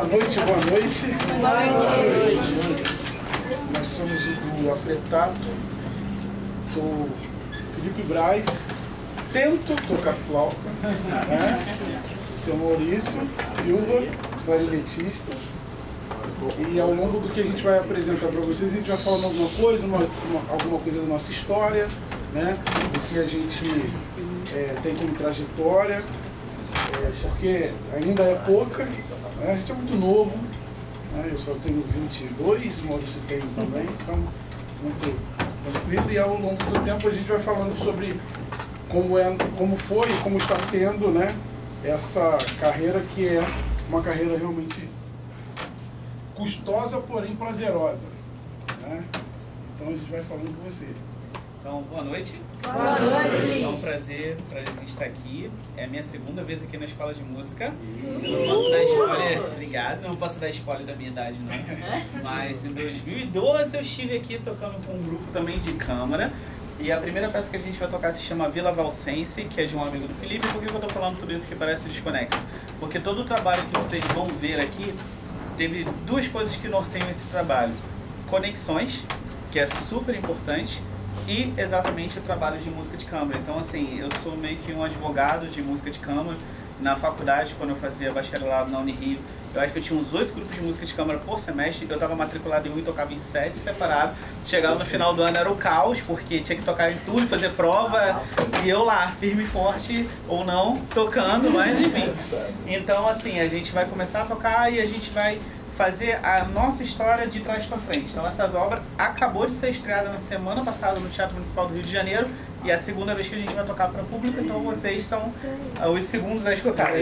Boa noite, boa noite. Boa noite. Nós somos do Afretato. Sou Felipe Braz. Tento tocar flauta. Seu Maurício Silva, clarinetista. E ao longo do que a gente vai apresentar para vocês, a gente vai falando alguma coisa, alguma coisa da nossa história, né? Do que a gente tem como trajetória, porque ainda é pouca, né? A gente é muito novo, né? Eu só tenho 22, o Maurício tem também, então muito tranquilo. E ao longo do tempo a gente vai falando sobre como foi e como está sendo, né? Essa carreira que é uma carreira realmente custosa, porém prazerosa, né? Então a gente vai falando com você. Então, boa noite. Boa noite. É um prazer para mim estar aqui. É a minha segunda vez aqui na Escola de Música. Não posso dar spoiler, obrigado. Não posso dar spoiler da minha idade, não. Mas em 2012 eu estive aqui tocando com um grupo também de câmara. E a primeira peça que a gente vai tocar se chama Vila Valsense, que é de um amigo do Felipe. Por que eu estou falando tudo isso que parece desconexo? Porque todo o trabalho que vocês vão ver aqui teve duas coisas que norteiam esse trabalho. Conexões, que é super importante, e exatamente o trabalho de música de câmara. Então, assim, eu sou meio que um advogado de música de câmara. Na faculdade, quando eu fazia bacharelado na Unirio, eu acho que eu tinha uns 8 grupos de música de câmara por semestre. Eu estava matriculado em 1 e tocava em 7 separados. Chegava no final do ano, era o caos, porque tinha que tocar em tudo, fazer prova, e eu lá, firme e forte, ou não, tocando, mas enfim. Então, assim, a gente vai começar a tocar e a gente vai fazer a nossa história de trás para frente. Então, essas obras acabou de ser estreada na semana passada no Teatro Municipal do Rio de Janeiro, e é a segunda vez que a gente vai tocar para o público, então vocês são os segundos a escutar.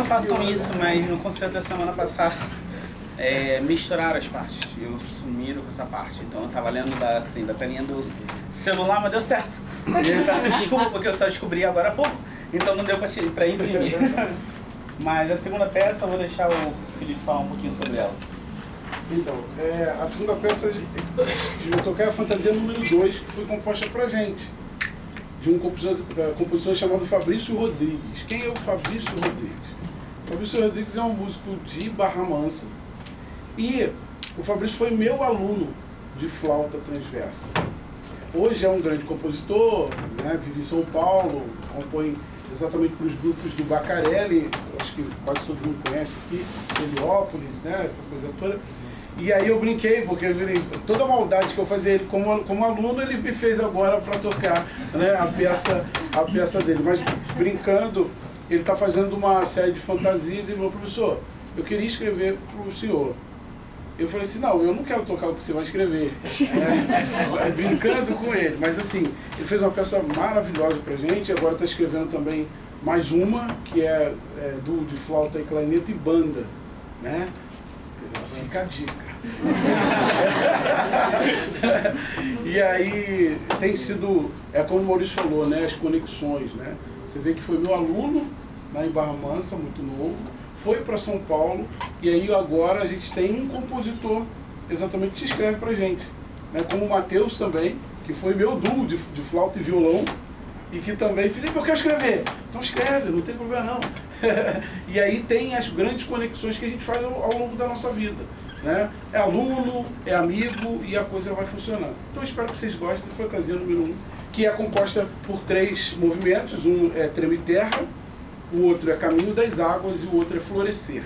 Façam isso, mas no concerto da semana passada misturaram as partes. Eu sumiram com essa parte. Então eu tava lendo da telinha do celular, mas deu certo. E eu peço desculpa porque eu só descobri agora há pouco. Então não deu pra imprimir. Mas a segunda peça eu vou deixar o Felipe falar um pouquinho sobre ela. Então, a segunda peça eu toquei a Fantasia número 2, que foi composta pra gente, de um compositor chamado Fabrício Rodrigues. Quem é o Fabrício Rodrigues? O Fabrício Rodrigues é um músico de Barra Mansa e o Fabrício foi meu aluno de flauta transversa. Hoje é um grande compositor, né, vive em São Paulo, compõe exatamente para os grupos do Bacarelli, acho que quase todo mundo conhece aqui, Heliópolis, né, essa coisa toda. E aí eu brinquei, porque toda a maldade que eu fazia ele como aluno, ele me fez agora para tocar, né, a peça dele. Mas brincando, ele está fazendo uma série de fantasias e falou: professor, eu queria escrever para o senhor. Eu falei assim: não, eu não quero tocar o que você vai escrever. Brincando com ele. Mas assim, ele fez uma peça maravilhosa pra gente, agora está escrevendo também mais uma, que é de flauta e clarineta e banda, né? Fica a dica. E aí tem sido, como o Maurício falou, né, as conexões, né? Você vê que foi meu aluno lá em Barra Mansa, muito novo, foi para São Paulo, e aí agora a gente tem um compositor exatamente que escreve pra gente, né? Como o Matheus também, que foi meu duo de flauta e violão, e que também: Felipe, eu quero escrever. Então escreve, não tem problema não. E aí tem as grandes conexões que a gente faz ao longo da nossa vida, né? É aluno, é amigo, e a coisa vai funcionando. Então espero que vocês gostem. Fantasia número 1, que é composta por 3 movimentos. Um é Treme Terra, o outro é Caminho das Águas e o outro é Florescer.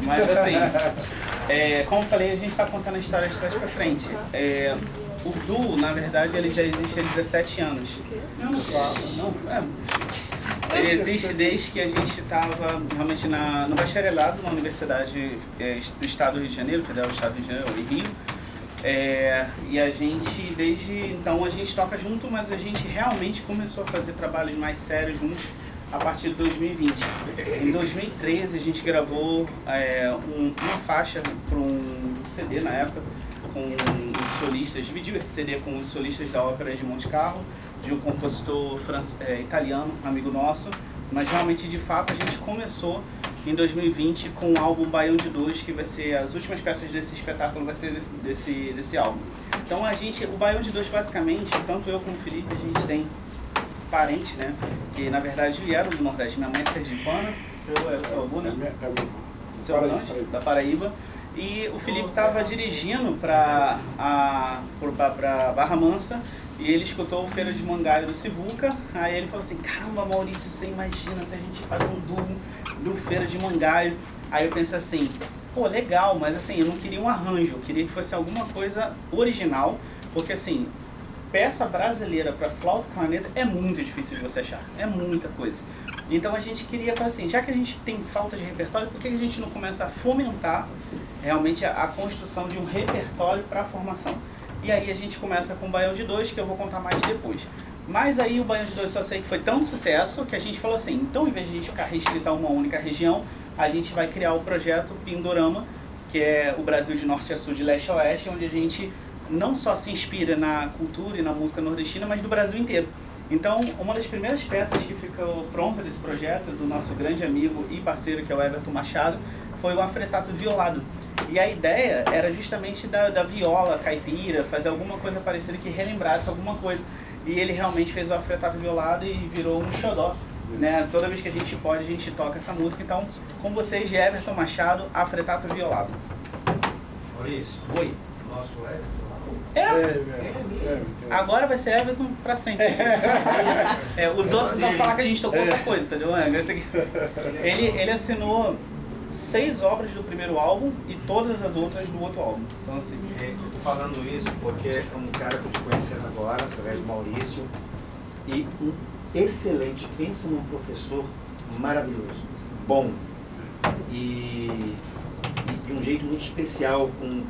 Mas assim, como eu falei, a gente está contando a história de trás para frente. O duo, na verdade, ele já existe há 17 anos. Ele existe desde que a gente estava realmente no bacharelado na Universidade do Estado do Rio de Janeiro, Federal do Estado do Rio de Janeiro, Rio. E a gente, desde então, a gente toca junto, mas a gente realmente começou a fazer trabalhos mais sérios juntos a partir de 2020. Em 2013, a gente gravou uma faixa para um CD na época, com os solistas, dividiu esse CD com os solistas da Ópera de Monte Carlo, de um compositor italiano, amigo nosso, mas realmente, de fato, a gente começou em 2020 com o álbum Baião de Dois, que vai ser as últimas peças desse espetáculo, vai ser desse álbum. Então o Baião de Dois, basicamente, tanto eu como o Felipe, a gente tem parentes, né, que na verdade vieram do Nordeste. Minha mãe é sergipana, o seu avô, né? Seu avô, da Paraíba. E o Felipe estava dirigindo para Barra Mansa e ele escutou o Feira de Mangaio do Sivuca. Aí ele falou assim: caramba, Maurício, você imagina se a gente faz um duo do Feira de Mangaio? Aí eu pensei assim: pô, legal, mas assim, eu não queria um arranjo, eu queria que fosse alguma coisa original, porque assim, peça brasileira para flauta e corneta é muito difícil de você achar, é muita coisa. Então a gente queria falar assim, já que a gente tem falta de repertório, por que a gente não começa a fomentar realmente a construção de um repertório para a formação? E aí a gente começa com o Baião de Dois, que eu vou contar mais depois. Mas aí o Baião de Dois, só sei que foi tão sucesso que a gente falou assim, então em vez de a gente ficar restrito a uma única região, a gente vai criar o projeto Pindorama, que é o Brasil de norte a sul, de leste a oeste, onde a gente não só se inspira na cultura e na música nordestina, mas do Brasil inteiro. Então, uma das primeiras peças que ficou pronta desse projeto, do nosso grande amigo e parceiro, que é o Everton Machado, foi o Afretato Violado. E a ideia era justamente da viola caipira, fazer alguma coisa parecida que relembrasse alguma coisa. E ele realmente fez o Afretato Violado e virou um xodó, né? Toda vez que a gente pode, a gente toca essa música. Então, com vocês, Everton Machado, Afretato Violado. Maurício. Oi. Nosso Everton. Agora vai ser Everton pra sempre. Os outros vão falar que a gente tocou outra coisa, entendeu? Ele assinou 6 obras do primeiro álbum e todas as outras do outro álbum. Então, assim, eu tô falando isso porque é um cara que eu tô conhecendo agora, através do Maurício, e um excelente, pensa num professor maravilhoso, bom, e de um jeito muito especial com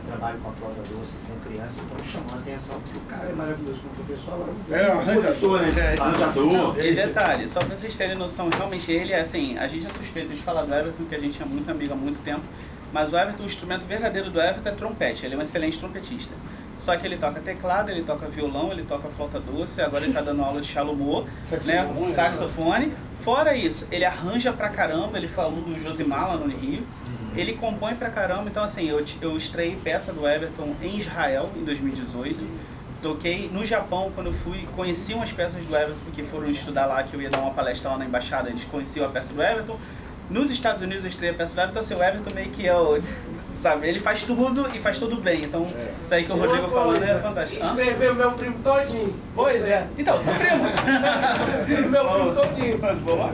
trabalho com a flauta doce, com criança, então chamando a atenção, porque o cara é maravilhoso como professor, agora compositor, né? Arranjador. E detalhe, só pra vocês terem noção, realmente ele é assim, a gente é suspeito de falar do Everton, que a gente é muito amigo há muito tempo, mas o Everton, o instrumento verdadeiro do Everton é trompete, ele é um excelente trompetista. Só que ele toca teclado, ele toca violão, ele toca flauta doce, agora ele tá dando aula de xalumô, né? Saxofone. Fora isso, ele arranja pra caramba, ele falou do Josimar lá no Rio. Ele compõe pra caramba, então assim, eu estreiei peça do Everton em Israel em 2018. Toquei no Japão, quando eu fui, conheci umas peças do Everton, porque foram estudar lá, que eu ia dar uma palestra lá na embaixada, eles conheciam a peça do Everton. Nos Estados Unidos eu estreiei a peça do Everton, então assim, o Everton meio que é o... Sabe, ele faz tudo e faz tudo bem, então isso aí que o Rodrigo falando é fantástico. Escreveu meu primo todinho. Pois é, então, sou primo. Meu primo todinho. Vamos lá?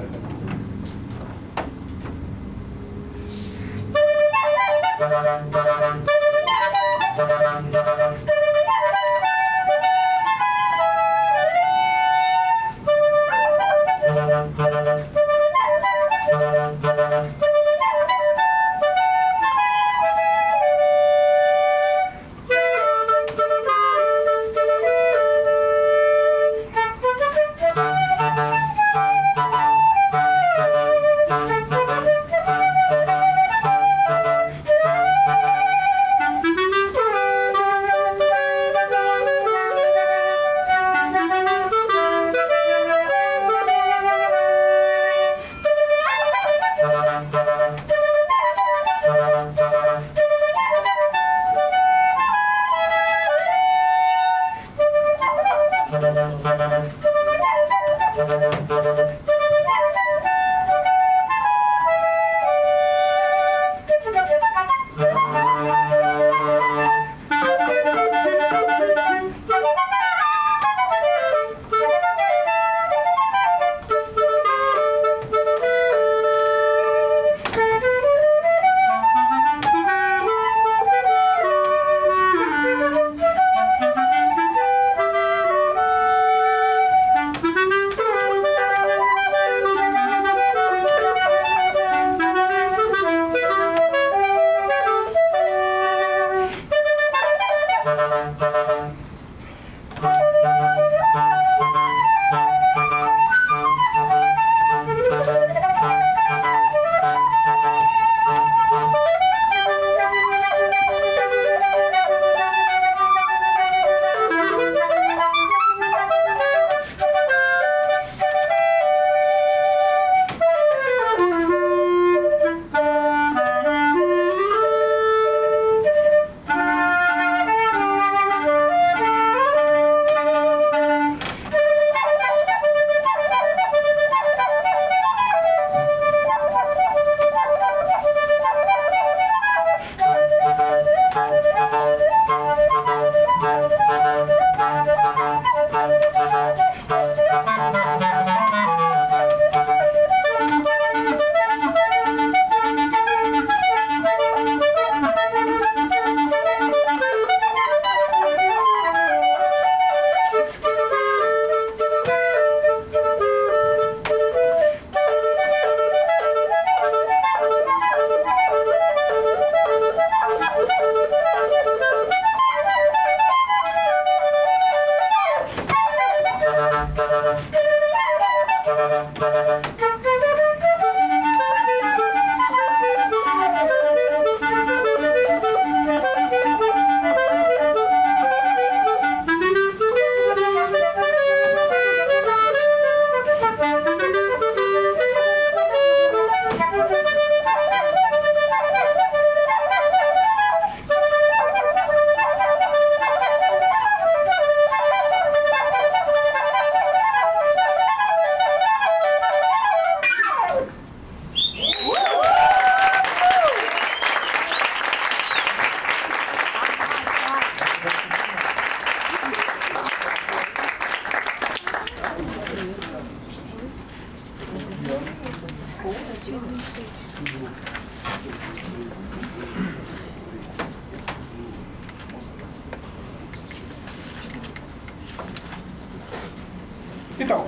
Então,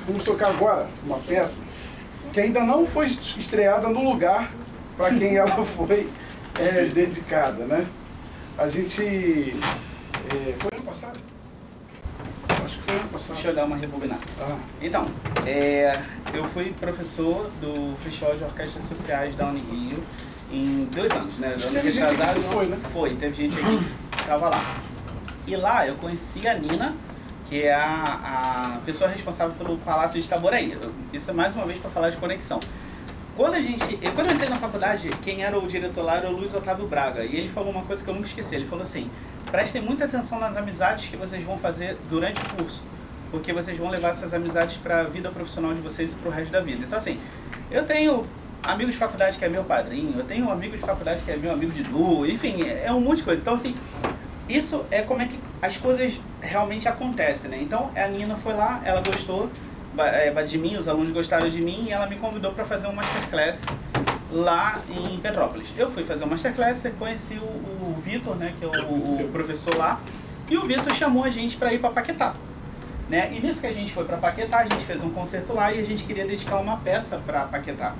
vamos tocar agora uma peça que ainda não foi estreada no lugar para quem ela foi dedicada, né? A gente... foi ano passado? Acho que foi ano passado. Deixa eu dar uma rebobinada. Então, eu fui professor do Festival de Orquestras Sociais da Unirio em 2 anos, né? Acho que teve gente aqui que foi, né? Foi, teve gente aqui que estava lá. E lá eu conheci a Nina, que é a pessoa responsável pelo Palácio de Itaboraí. Isso é mais uma vez para falar de conexão. Quando eu entrei na faculdade, quem era o diretor lá era o Luiz Otávio Braga. E ele falou uma coisa que eu nunca esqueci. Ele falou assim: prestem muita atenção nas amizades que vocês vão fazer durante o curso, porque vocês vão levar essas amizades para a vida profissional de vocês e para o resto da vida. Então assim, eu tenho amigo de faculdade que é meu padrinho, eu tenho um amigo de faculdade que é meu amigo de duo, enfim, é um monte de coisa. Então assim, isso é como é que as coisas realmente acontecem, né? Então a Nina foi lá, ela gostou de mim, os alunos gostaram de mim, e ela me convidou para fazer um masterclass lá em Petrópolis. Eu fui fazer um masterclass, conheci o Vitor, né, que é o professor lá, e o Vitor chamou a gente para ir para Paquetá, né? E nisso que a gente foi para Paquetá, a gente fez um concerto lá e a gente queria dedicar uma peça para Paquetá,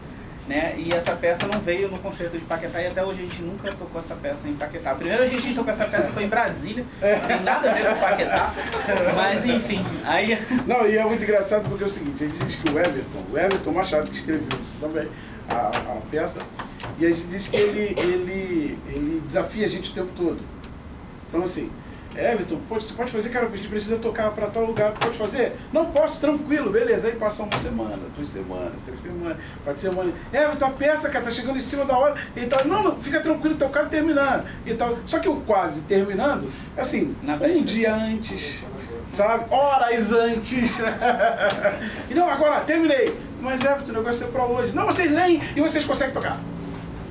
né? E essa peça não veio no concerto de Paquetá e até hoje a gente nunca tocou essa peça em Paquetá. A primeira vez que a gente tocou essa peça foi em Brasília, não tem nada a ver com Paquetá, mas enfim, aí... Não, e é muito engraçado porque é o seguinte, a gente diz que o Everton Machado, que escreveu isso também, a peça, e a gente diz que ele desafia a gente o tempo todo. Então assim, Everton, você pode fazer, cara, a gente precisa tocar para tal lugar, pode fazer? Não posso, tranquilo, beleza. Aí passa 1 semana, 2 semanas, 3 semanas, 4 semanas. Everton, a peça, cara, tá chegando em cima da hora e tal. Não, fica tranquilo, teu caso terminando e tal. Só que o quase terminando, assim, um dia antes, sabe? Horas antes. Então, agora, terminei. Mas Everton, o negócio é pra hoje. Não, vocês leem e vocês conseguem tocar.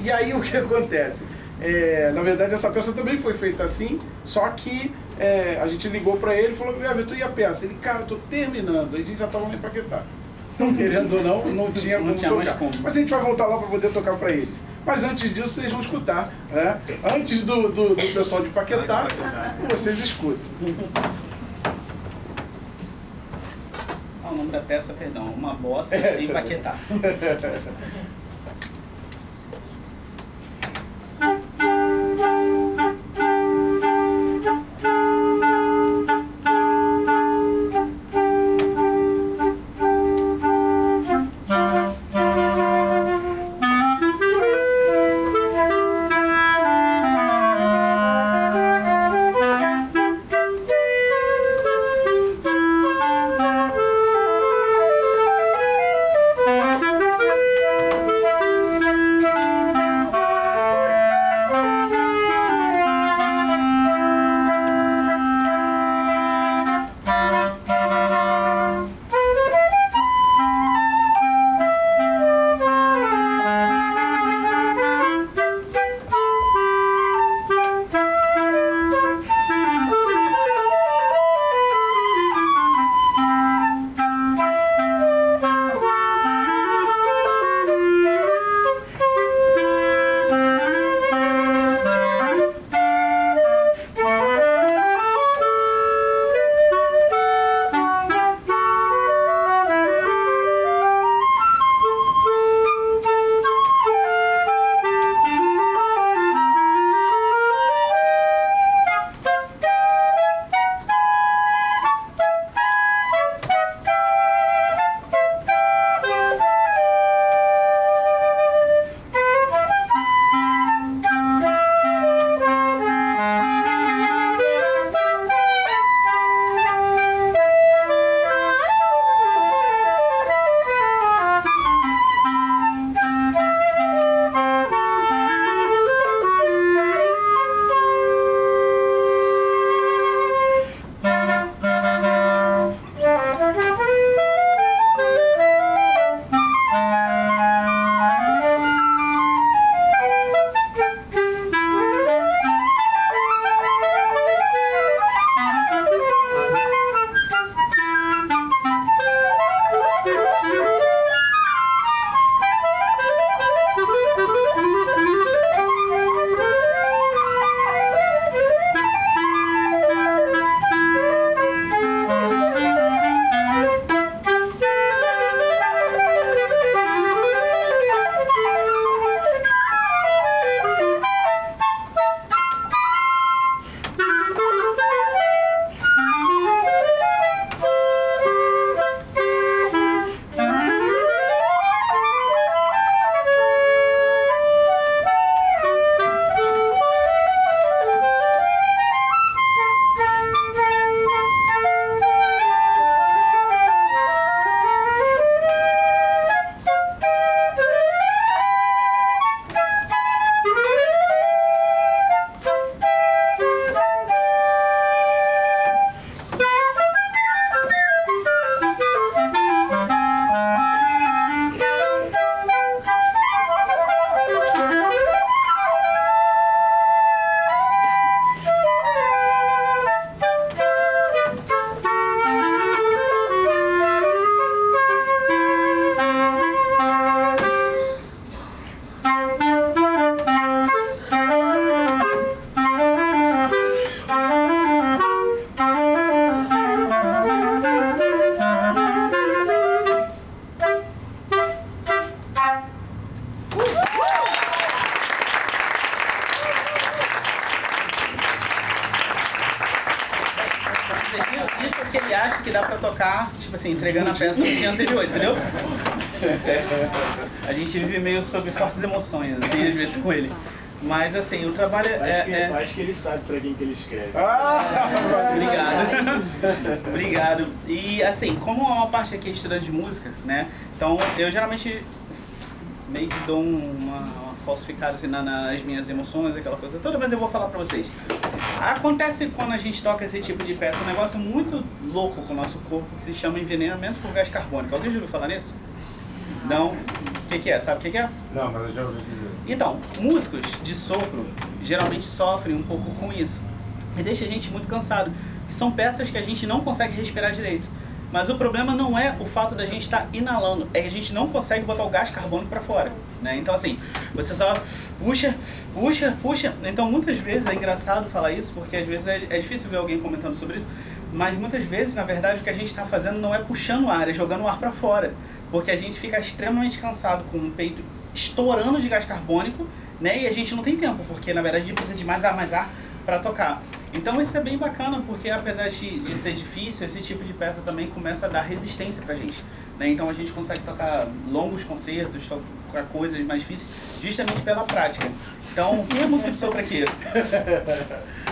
E aí o que acontece? Na verdade essa peça também foi feita assim, só que a gente ligou pra ele e falou: Everton, e a peça? Ele: cara, eu tô terminando. Aí a gente já tava em Paquetá. Então, querendo ou não tinha como tocar. Mas a gente vai voltar lá pra poder tocar pra eles. Mas antes disso vocês vão escutar, né? Antes do pessoal de Paquetá, vocês escutam. O nome da peça, perdão, Uma Bossa em Paquetá. ele acha que dá pra tocar, tipo assim, entregando a peça no dia anterior, entendeu? A gente vive meio sob fortes emoções, assim, às vezes com ele. Mas assim, o trabalho Acho que ele sabe pra quem que ele escreve. Obrigado. Obrigado. E assim, como uma parte aqui é estudante de música, né? Então eu geralmente meio que dou uma falsificada assim, nas minhas emoções, aquela coisa toda, mas eu vou falar pra vocês. Acontece quando a gente toca esse tipo de peça, um negócio muito louco com o nosso corpo, que se chama envenenamento por gás carbônico. Alguém já ouviu falar nisso? Não? O que é? Sabe o que é? Não, mas eu já ouvi dizer. Então, músicos de sopro geralmente sofrem um pouco com isso. E deixa a gente muito cansado. São peças que a gente não consegue respirar direito. Mas o problema não é o fato da gente estar inalando, é que a gente não consegue botar o gás carbônico para fora, né? Então assim, você só puxa, puxa, puxa. Então muitas vezes é engraçado falar isso, porque às vezes é difícil ver alguém comentando sobre isso, mas muitas vezes, na verdade, o que a gente está fazendo não é puxando o ar, é jogando o ar para fora. Porque a gente fica extremamente cansado com o peito estourando de gás carbônico, né? E a gente não tem tempo, porque na verdade a gente precisa de mais ar para tocar. Então isso é bem bacana, porque apesar de ser difícil, esse tipo de peça também começa a dar resistência pra gente, né? Então a gente consegue tocar longos concertos, tocar coisas mais difíceis, justamente pela prática. Então, quem é música de sopro aqui?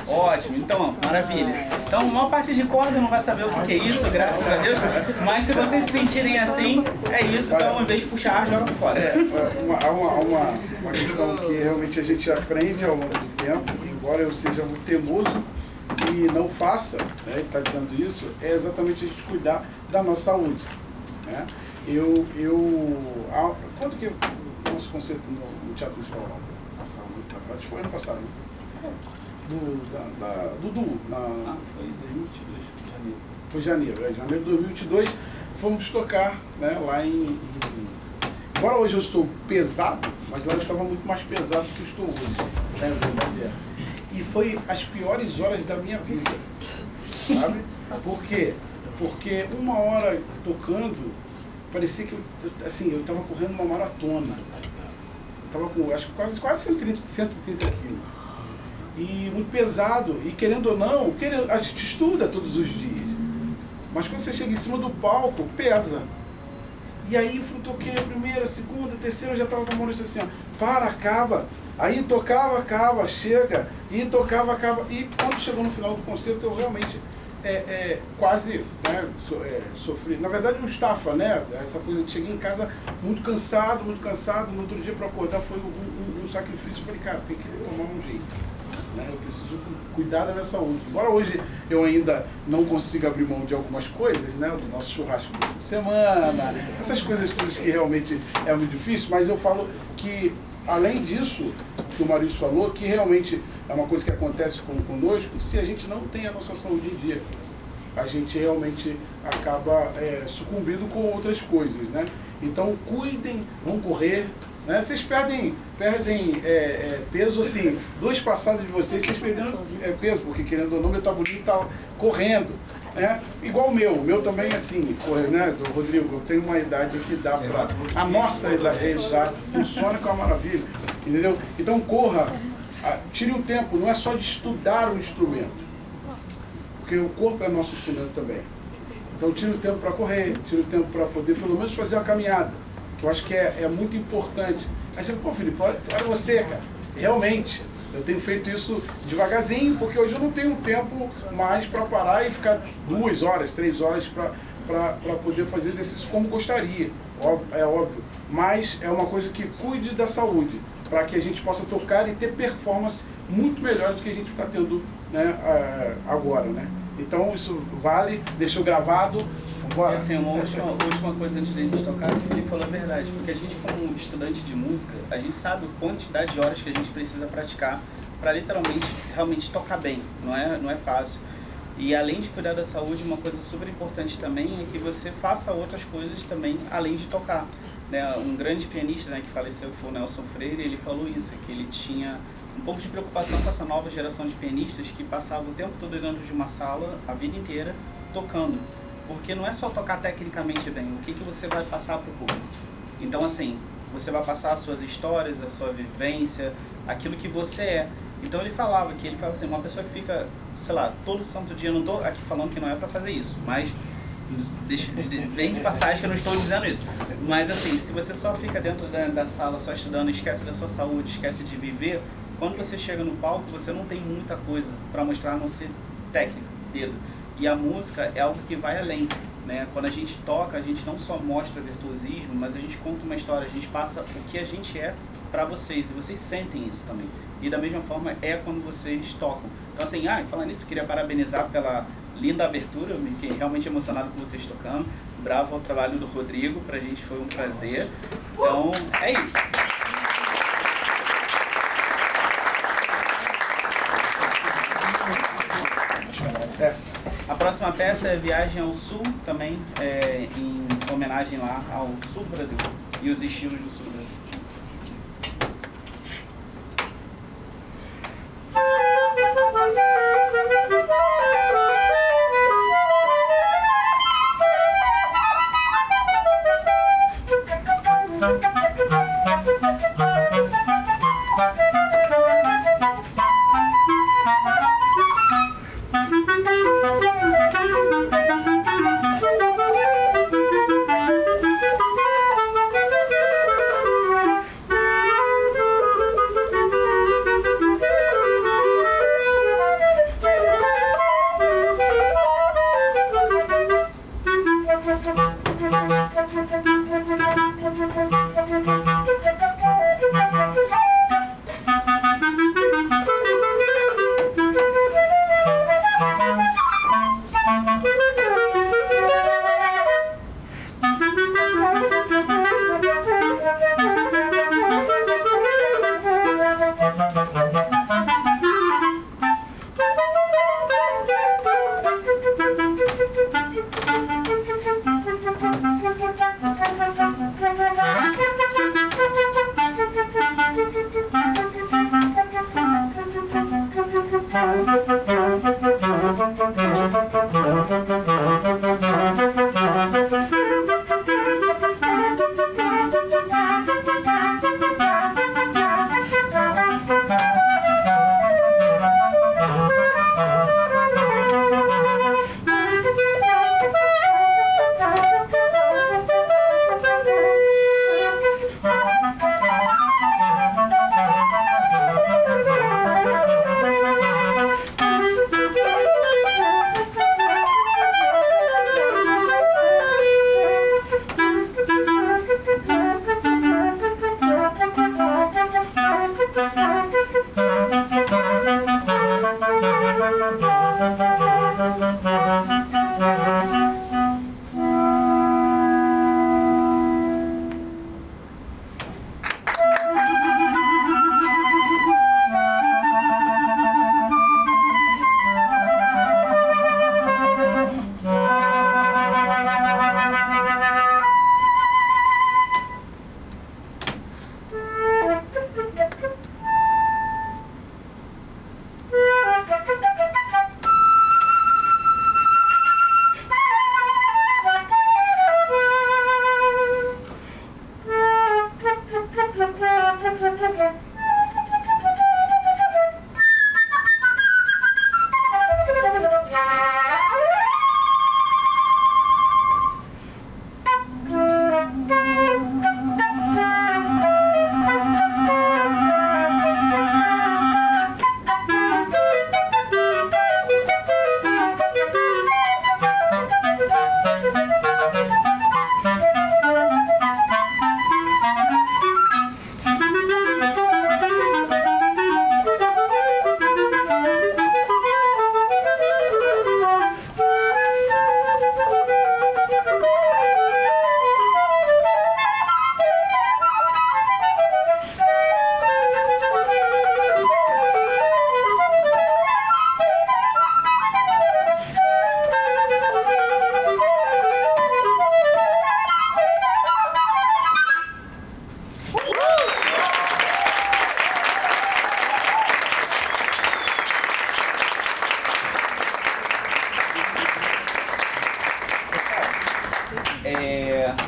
Ótimo, então, maravilha. Então, a maior parte de corda não vai saber o que é isso, graças a Deus, mas se vocês se sentirem assim, é isso, então, em vez de puxar ar, joga fora. Há uma questão que realmente a gente aprende ao longo do tempo, embora eu seja muito teimoso e não faça, né, ele está dizendo isso, é exatamente a gente cuidar da nossa saúde, né? Quando que o nosso concerto no Teatro Municipal foi ano passado, né? Dudu, Foi em 2022, janeiro. Foi janeiro de 2022, fomos tocar, né, lá embora hoje eu estou pesado, mas lá eu estava muito mais pesado do que eu estou hoje, né, verdade é. E foi as piores horas da minha vida, sabe? Por quê? Porque uma hora tocando, parecia que eu estava correndo uma maratona. Estava com, acho que quase 130 quilos. E muito pesado. E querendo ou não, a gente estuda todos os dias. Mas quando você chega em cima do palco, pesa. E aí eu toquei a primeira, a segunda, a terceira, eu já estava com a mão assim, ó, para, acaba. Aí tocava, acaba, chega. E tocava, acaba. E quando chegou no final do concerto, eu realmente quase, né, sofri. Na verdade, um estafa, né? Essa coisa de cheguei em casa muito cansado. No outro dia para acordar foi um sacrifício. Eu falei, cara, tem que tomar um jeito, né? Eu preciso cuidar da minha saúde. Embora hoje eu ainda não consiga abrir mão de algumas coisas, né? Do nosso churrasco do fim de semana, essas coisas que realmente é muito difícil, mas eu falo que, além disso, que o Maurício falou, que realmente é uma coisa que acontece conosco, se a gente não tem a nossa saúde em dia, a gente realmente acaba sucumbindo com outras coisas, né? Então cuidem, vão correr, né? Vocês perdem peso assim, 2 passadas de vocês perderam peso, porque querendo ou não, o metabolismo está correndo, né? Igual o meu também assim, né? Do Rodrigo, eu tenho uma idade que dá para... A nossa idade funciona com a maravilha, entendeu? Então corra, tire um tempo, não é só de estudar o instrumento, porque o corpo é nosso instrumento também. Então tire o tempo para correr, tire o tempo para poder pelo menos fazer uma caminhada, que eu acho que é muito importante. Aí você fala, pô, Felipe, olha você, cara, realmente, eu tenho feito isso devagarzinho, porque hoje eu não tenho tempo mais para parar e ficar 2 horas, 3 horas para poder fazer exercício como gostaria, é óbvio. Mas é uma coisa que cuide da saúde, para que a gente possa tocar e ter performance muito melhor do que a gente está tendo, né, agora, né? Então isso vale, deixou gravado. E assim, uma última coisa antes de a gente tocar, que o Felipe falou a verdade, porque a gente, como estudante de música, a gente sabe a quantidade de horas que a gente precisa praticar para literalmente, realmente tocar bem, não é fácil. E além de cuidar da saúde, uma coisa super importante também é que você faça outras coisas também, além de tocar, né? Um grande pianista, né, que faleceu, que foi o Nelson Freire, ele falou isso, que ele tinha um pouco de preocupação com essa nova geração de pianistas que passava o tempo todo dentro de uma sala, a vida inteira, tocando. Porque não é só tocar tecnicamente bem, o que você vai passar para o público. Então assim, você vai passar as suas histórias, a sua vivência, aquilo que você é. Então ele falava assim, uma pessoa que fica, sei lá, todo santo dia, não estou aqui falando que não é para fazer isso, mas bem de passagem que eu não estou dizendo isso. Mas assim, se você só fica dentro da sala só estudando, esquece da sua saúde, esquece de viver, quando você chega no palco, você não tem muita coisa para mostrar, a não ser técnica, dedo. E a música é algo que vai além, né? Quando a gente toca, a gente não só mostra virtuosismo, mas a gente conta uma história, a gente passa o que a gente é para vocês, e vocês sentem isso também. E da mesma forma é quando vocês tocam. Então assim, falando nisso, queria parabenizar pela linda abertura, eu fiquei realmente emocionado com vocês tocando. Bravo ao trabalho do Rodrigo, pra gente foi um prazer. Então, é isso. A próxima peça é Viagem ao Sul, também em homenagem lá ao Sul do Brasil e os estilos do Sul do Brasil.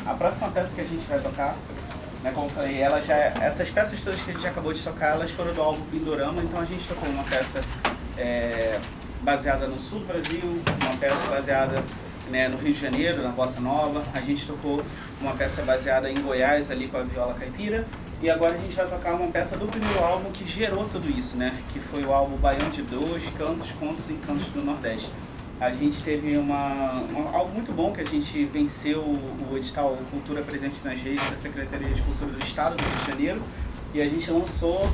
A próxima peça que a gente vai tocar né, como eu falei, essas peças todas que a gente acabou de tocar, elas foram do álbum Pindorama, então a gente tocou uma peça baseada no sul do Brasil, uma peça baseada, né, no Rio de Janeiro, na Bossa Nova, a gente tocou uma peça baseada em Goiás, ali com a viola caipira, e agora a gente vai tocar uma peça do primeiro álbum que gerou tudo isso, né, que foi o álbum Baião de Dois, Cantos, Contos e Encantos do Nordeste. A gente teve algo muito bom, que a gente venceu o edital Cultura Presente nas Redes da Secretaria de Cultura do Estado do Rio de Janeiro, e a gente lançou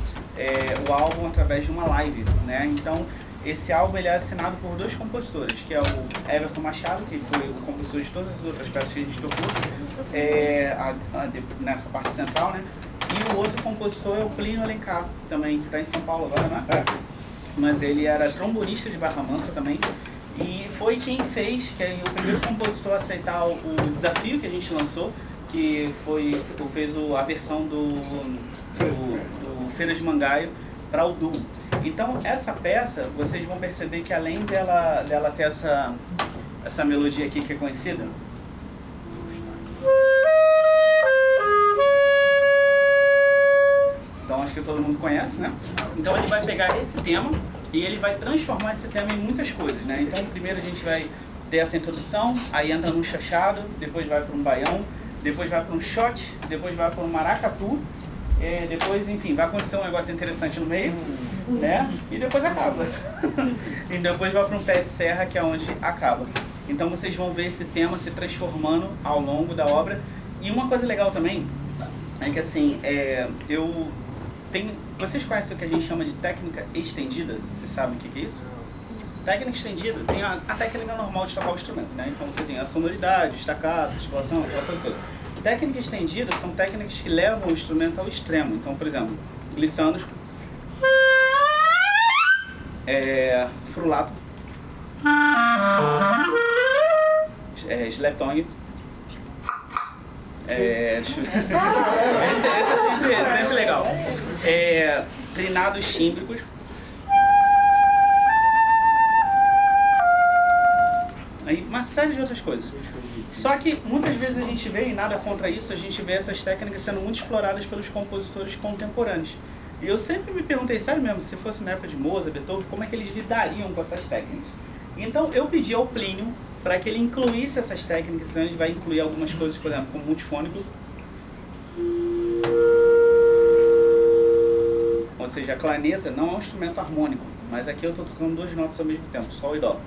o álbum através de uma live, né? Então, esse álbum ele é assinado por 2 compositores, que é o Everton Machado, que foi o compositor de todas as outras peças que a gente tocou, nessa parte central, né? E o outro compositor é o Plínio Alencar, também, que está em São Paulo agora, né? Mas ele era trombonista de Barra Mansa também, e foi quem fez, que é o primeiro compositor a aceitar o desafio que a gente lançou, que fez a versão do Feira de Mangaio para o duo. Então essa peça, vocês vão perceber que além dela ter essa melodia aqui que é conhecida, então acho que todo mundo conhece, né? Então ele vai pegar esse tema e ele vai transformar esse tema em muitas coisas, né? Então primeiro a gente vai ter essa introdução, aí entra num chachado, depois vai para um baião, depois vai para um shot, depois vai para um maracatu, depois, enfim, vai acontecer um negócio interessante no meio, né? E depois acaba. E depois vai para um pé de serra, que é onde acaba. Então vocês vão ver esse tema se transformando ao longo da obra. E uma coisa legal também é que, assim, vocês conhecem o que a gente chama de técnica estendida? Vocês sabem o que é isso? Técnica estendida tem a técnica normal de tocar o instrumento, né? Então você tem a sonoridade, o staccato, a articulação, aquela coisa toda. Técnicas estendidas são técnicas que levam o instrumento ao extremo. Então, por exemplo, glissandos, frulato, slap-tongue, esse é sempre legal. Trinados tímbricos, aí uma série de outras coisas. Só que muitas vezes a gente vê, e nada contra isso, a gente vê essas técnicas sendo muito exploradas pelos compositores contemporâneos. E eu sempre me perguntei, sério mesmo, se fosse na época de Mozart, Beethoven, como é que eles lidariam com essas técnicas? Então eu pedi ao Plínio para que ele incluísse essas técnicas, então ele vai incluir algumas coisas, por exemplo, como multifônico. Ou seja, a clarineta não é um instrumento harmônico, mas aqui eu estou tocando 2 notas ao mesmo tempo, Sol e Dó.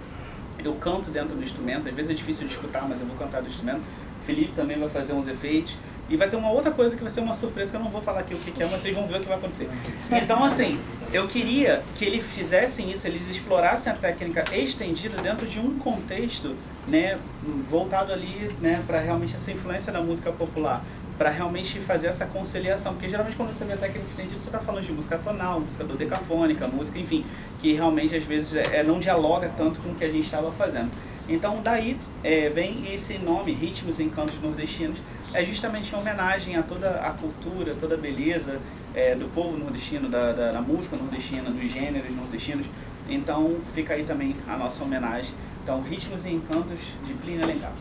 Eu canto dentro do instrumento, às vezes é difícil de escutar, mas eu vou cantar do instrumento. Felipe também vai fazer uns efeitos. E vai ter uma outra coisa que vai ser uma surpresa, que eu não vou falar aqui o que é, mas vocês vão ver o que vai acontecer. Então, assim, eu queria que eles fizessem isso, eles explorassem a técnica estendida dentro de um contexto, né, voltado ali, né, para realmente essa influência da música popular, para realmente fazer essa conciliação, porque geralmente quando você vê a técnica estendida, você está falando de música tonal, música dodecafônica, música, enfim, que realmente às vezes não dialoga tanto com o que a gente estava fazendo. Então daí vem esse nome, Ritmos e Encantos Nordestinos, é justamente em homenagem a toda a cultura, toda a beleza do povo nordestino, da música nordestina, dos gêneros nordestinos. Então fica aí também a nossa homenagem. Então, Ritmos e Encantos de Plínio Alencar.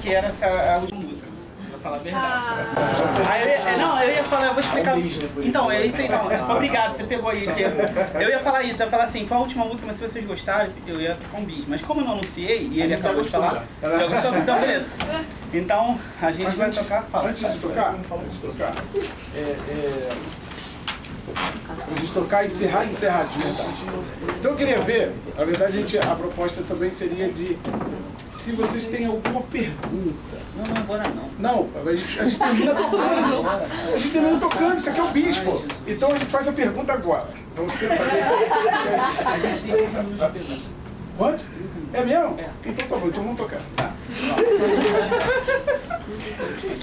Que era essa a última música, pra falar a verdade. Eu ia falar, eu vou explicar. Então, é isso aí, então. Obrigado, você pegou aí. Eu ia falar isso, eu ia falar assim, foi a última música, mas se vocês gostarem, eu ia tocar um bis. Mas como eu não anunciei e ele acabou de falar, já gostou? Então, beleza. Então, a gente vai tocar. Antes de tocar, de tocar e encerrar de verdade. Então eu queria ver, na verdade a proposta também seria de se vocês têm alguma pergunta. Não, agora não. Não, a gente termina tocando. A gente termina tocando, isso aqui é o bispo. Então a gente faz a pergunta agora. Então você vai A gente tem 30 minutos de pergunta. Quanto? É mesmo? É. Então tá bom, então vamos tocar. Tá.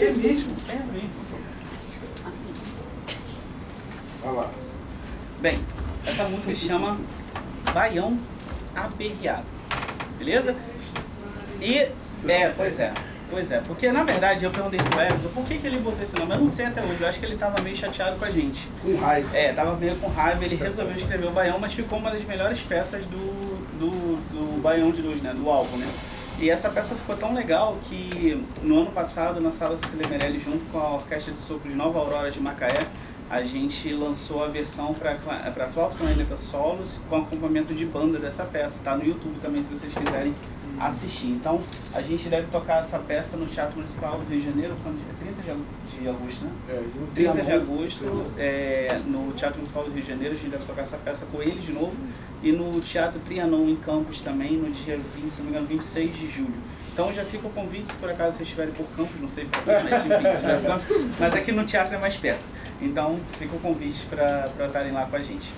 É mesmo? É mesmo. Olha lá. Bem, essa música chama Baião Aperreado. Beleza? E, pois é, porque na verdade eu perguntei pro Everton por que ele botou esse nome. Eu não sei até hoje, eu acho que ele tava meio chateado com a gente. Com raiva. Tava meio com raiva, ele resolveu escrever o Baião, mas ficou uma das melhores peças do Baião de Luz, né? Do álbum, né? E essa peça ficou tão legal que no ano passado, na Sala Cecília Meirelles, junto com a Orquestra de Sopro de Nova Aurora de Macaé, a gente lançou a versão para flauta, corneta, solos, com acompanhamento de banda dessa peça. Tá no YouTube também, se vocês quiserem assistir. Então, a gente deve tocar essa peça no Teatro Municipal do Rio de Janeiro, quando é 30 de agosto, né? 30 de agosto, no Teatro Municipal do Rio de Janeiro, a gente deve tocar essa peça com ele de novo. E no Teatro Trianon, em Campos, também, no dia 20, se não me engano, 26 de julho. Então já fica o convite, se por acaso vocês estiverem por Campos, não sei por que, mas aqui no teatro é mais perto. Então fica o convite para estarem lá com a gente.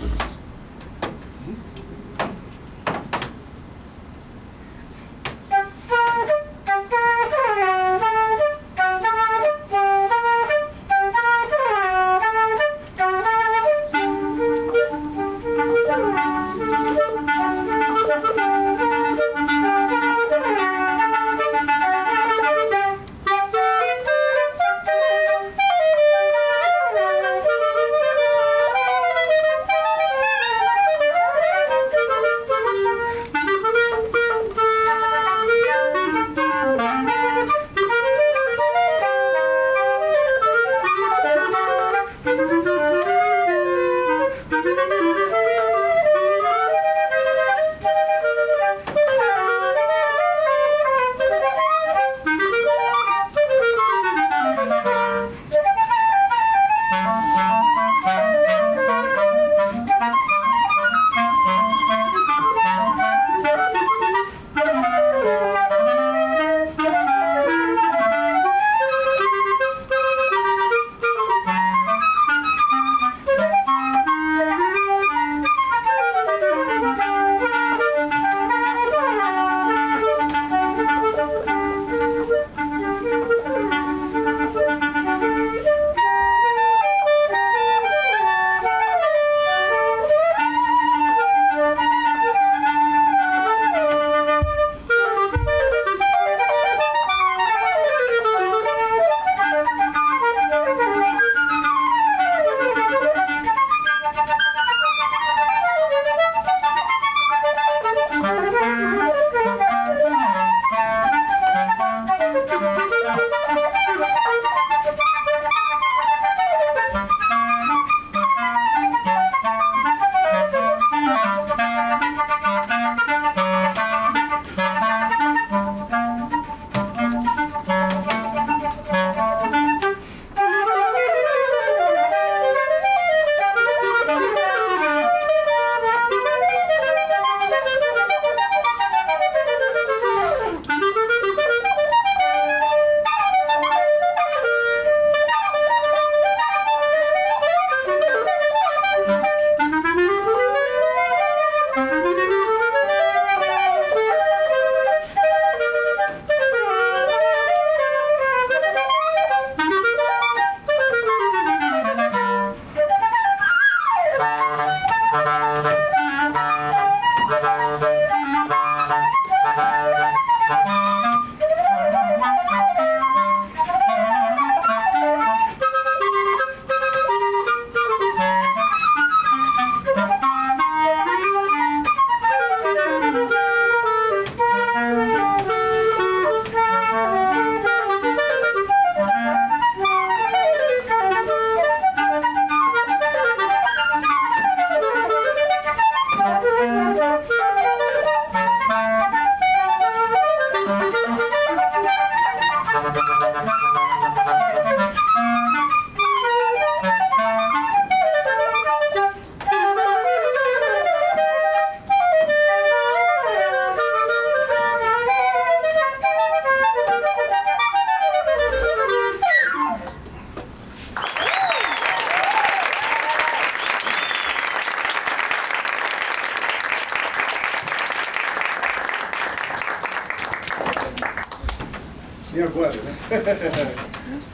E agora, né?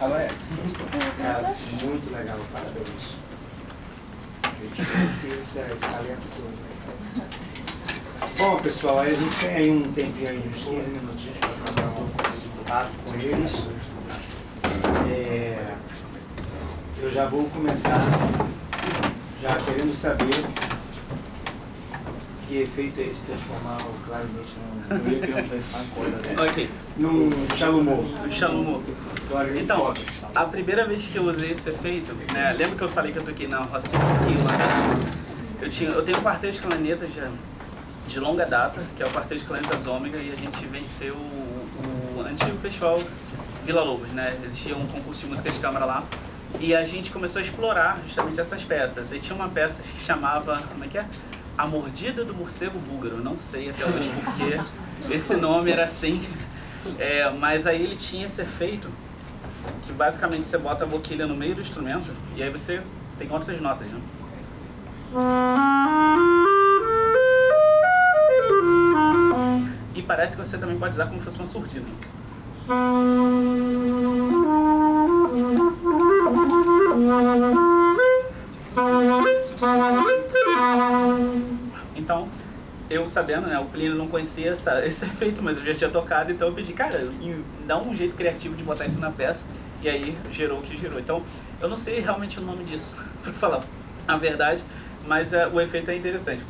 Agora Cara, muito legal, parabéns. Eu desconheci esse talento todo. Bom, pessoal, aí a gente tem aí um tempinho aí, uns 15 minutinhos para trabalhar um pouco com eles. Eu já vou começar já querendo saber que efeito é esse transformar o clarinete Eu ia perguntar isso na corda dele. Ok. num xalumô. O Xalumô. Então, a primeira vez que eu usei esse efeito, né, lembra que eu falei que eu toquei na Rocinha aqui, eu tenho um quarteto de clarinetas de longa data, que é o quarteto de clarinetas Ômega, e a gente venceu o antigo festival Vila Lobos, né? Existia um concurso de música de câmara lá, e a gente começou a explorar justamente essas peças. E tinha uma peça que chamava, como é que é? A Mordida do Morcego Búlgaro. Não sei até hoje porque esse nome era assim, mas aí ele tinha esse efeito que basicamente você bota a boquilha no meio do instrumento e aí você tem outras notas, né? E parece que você também pode usar como se fosse uma surdina. Então, eu sabendo, né, o Plínio não conhecia esse efeito, mas eu já tinha tocado, então eu pedi, cara, dá um jeito criativo de botar isso na peça, e aí gerou o que gerou. Então, eu não sei realmente o nome disso, pra falar a verdade, mas o efeito é interessante.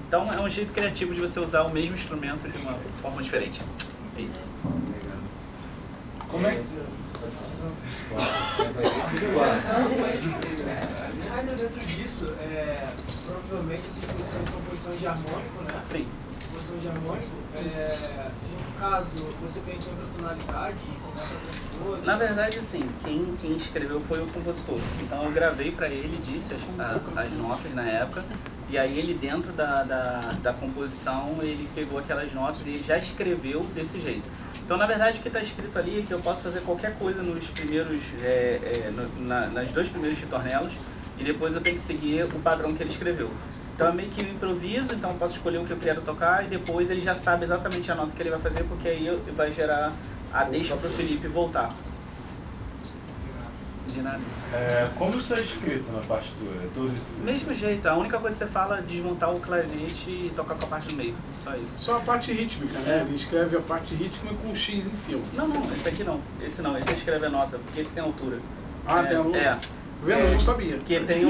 Então, é um jeito criativo de você usar o mesmo instrumento de uma forma diferente. É isso. Como é que... Ainda dentro disso, provavelmente essas posições são posições de harmônico, né? Sim. Posição de harmônico, no caso, você pensa em outra tonalidade, começa a transpor... Na verdade, assim, quem escreveu foi o compositor. Então eu gravei para ele, disse as notas na época, e aí ele dentro da composição, ele pegou aquelas notas e ele já escreveu desse jeito. Então, na verdade, o que está escrito ali é que eu posso fazer qualquer coisa nos primeiros, nas dois primeiros ritornelos, e depois eu tenho que seguir o padrão que ele escreveu. Então é meio que eu improviso, então eu posso escolher o que eu quero tocar e depois ele já sabe exatamente a nota que ele vai fazer, porque aí vai gerar a deixa para o Felipe voltar. De nada. Como isso é escrito na partitura? Mesmo jeito, a única coisa que você fala é desmontar o clarinete e tocar com a parte do meio, só isso. Só a parte rítmica, né? Ele escreve a parte rítmica com um X em cima. Não, esse aqui não, esse você escreve a nota, porque esse tem altura. Tem altura? Vendo? Eu não sabia. Porque tem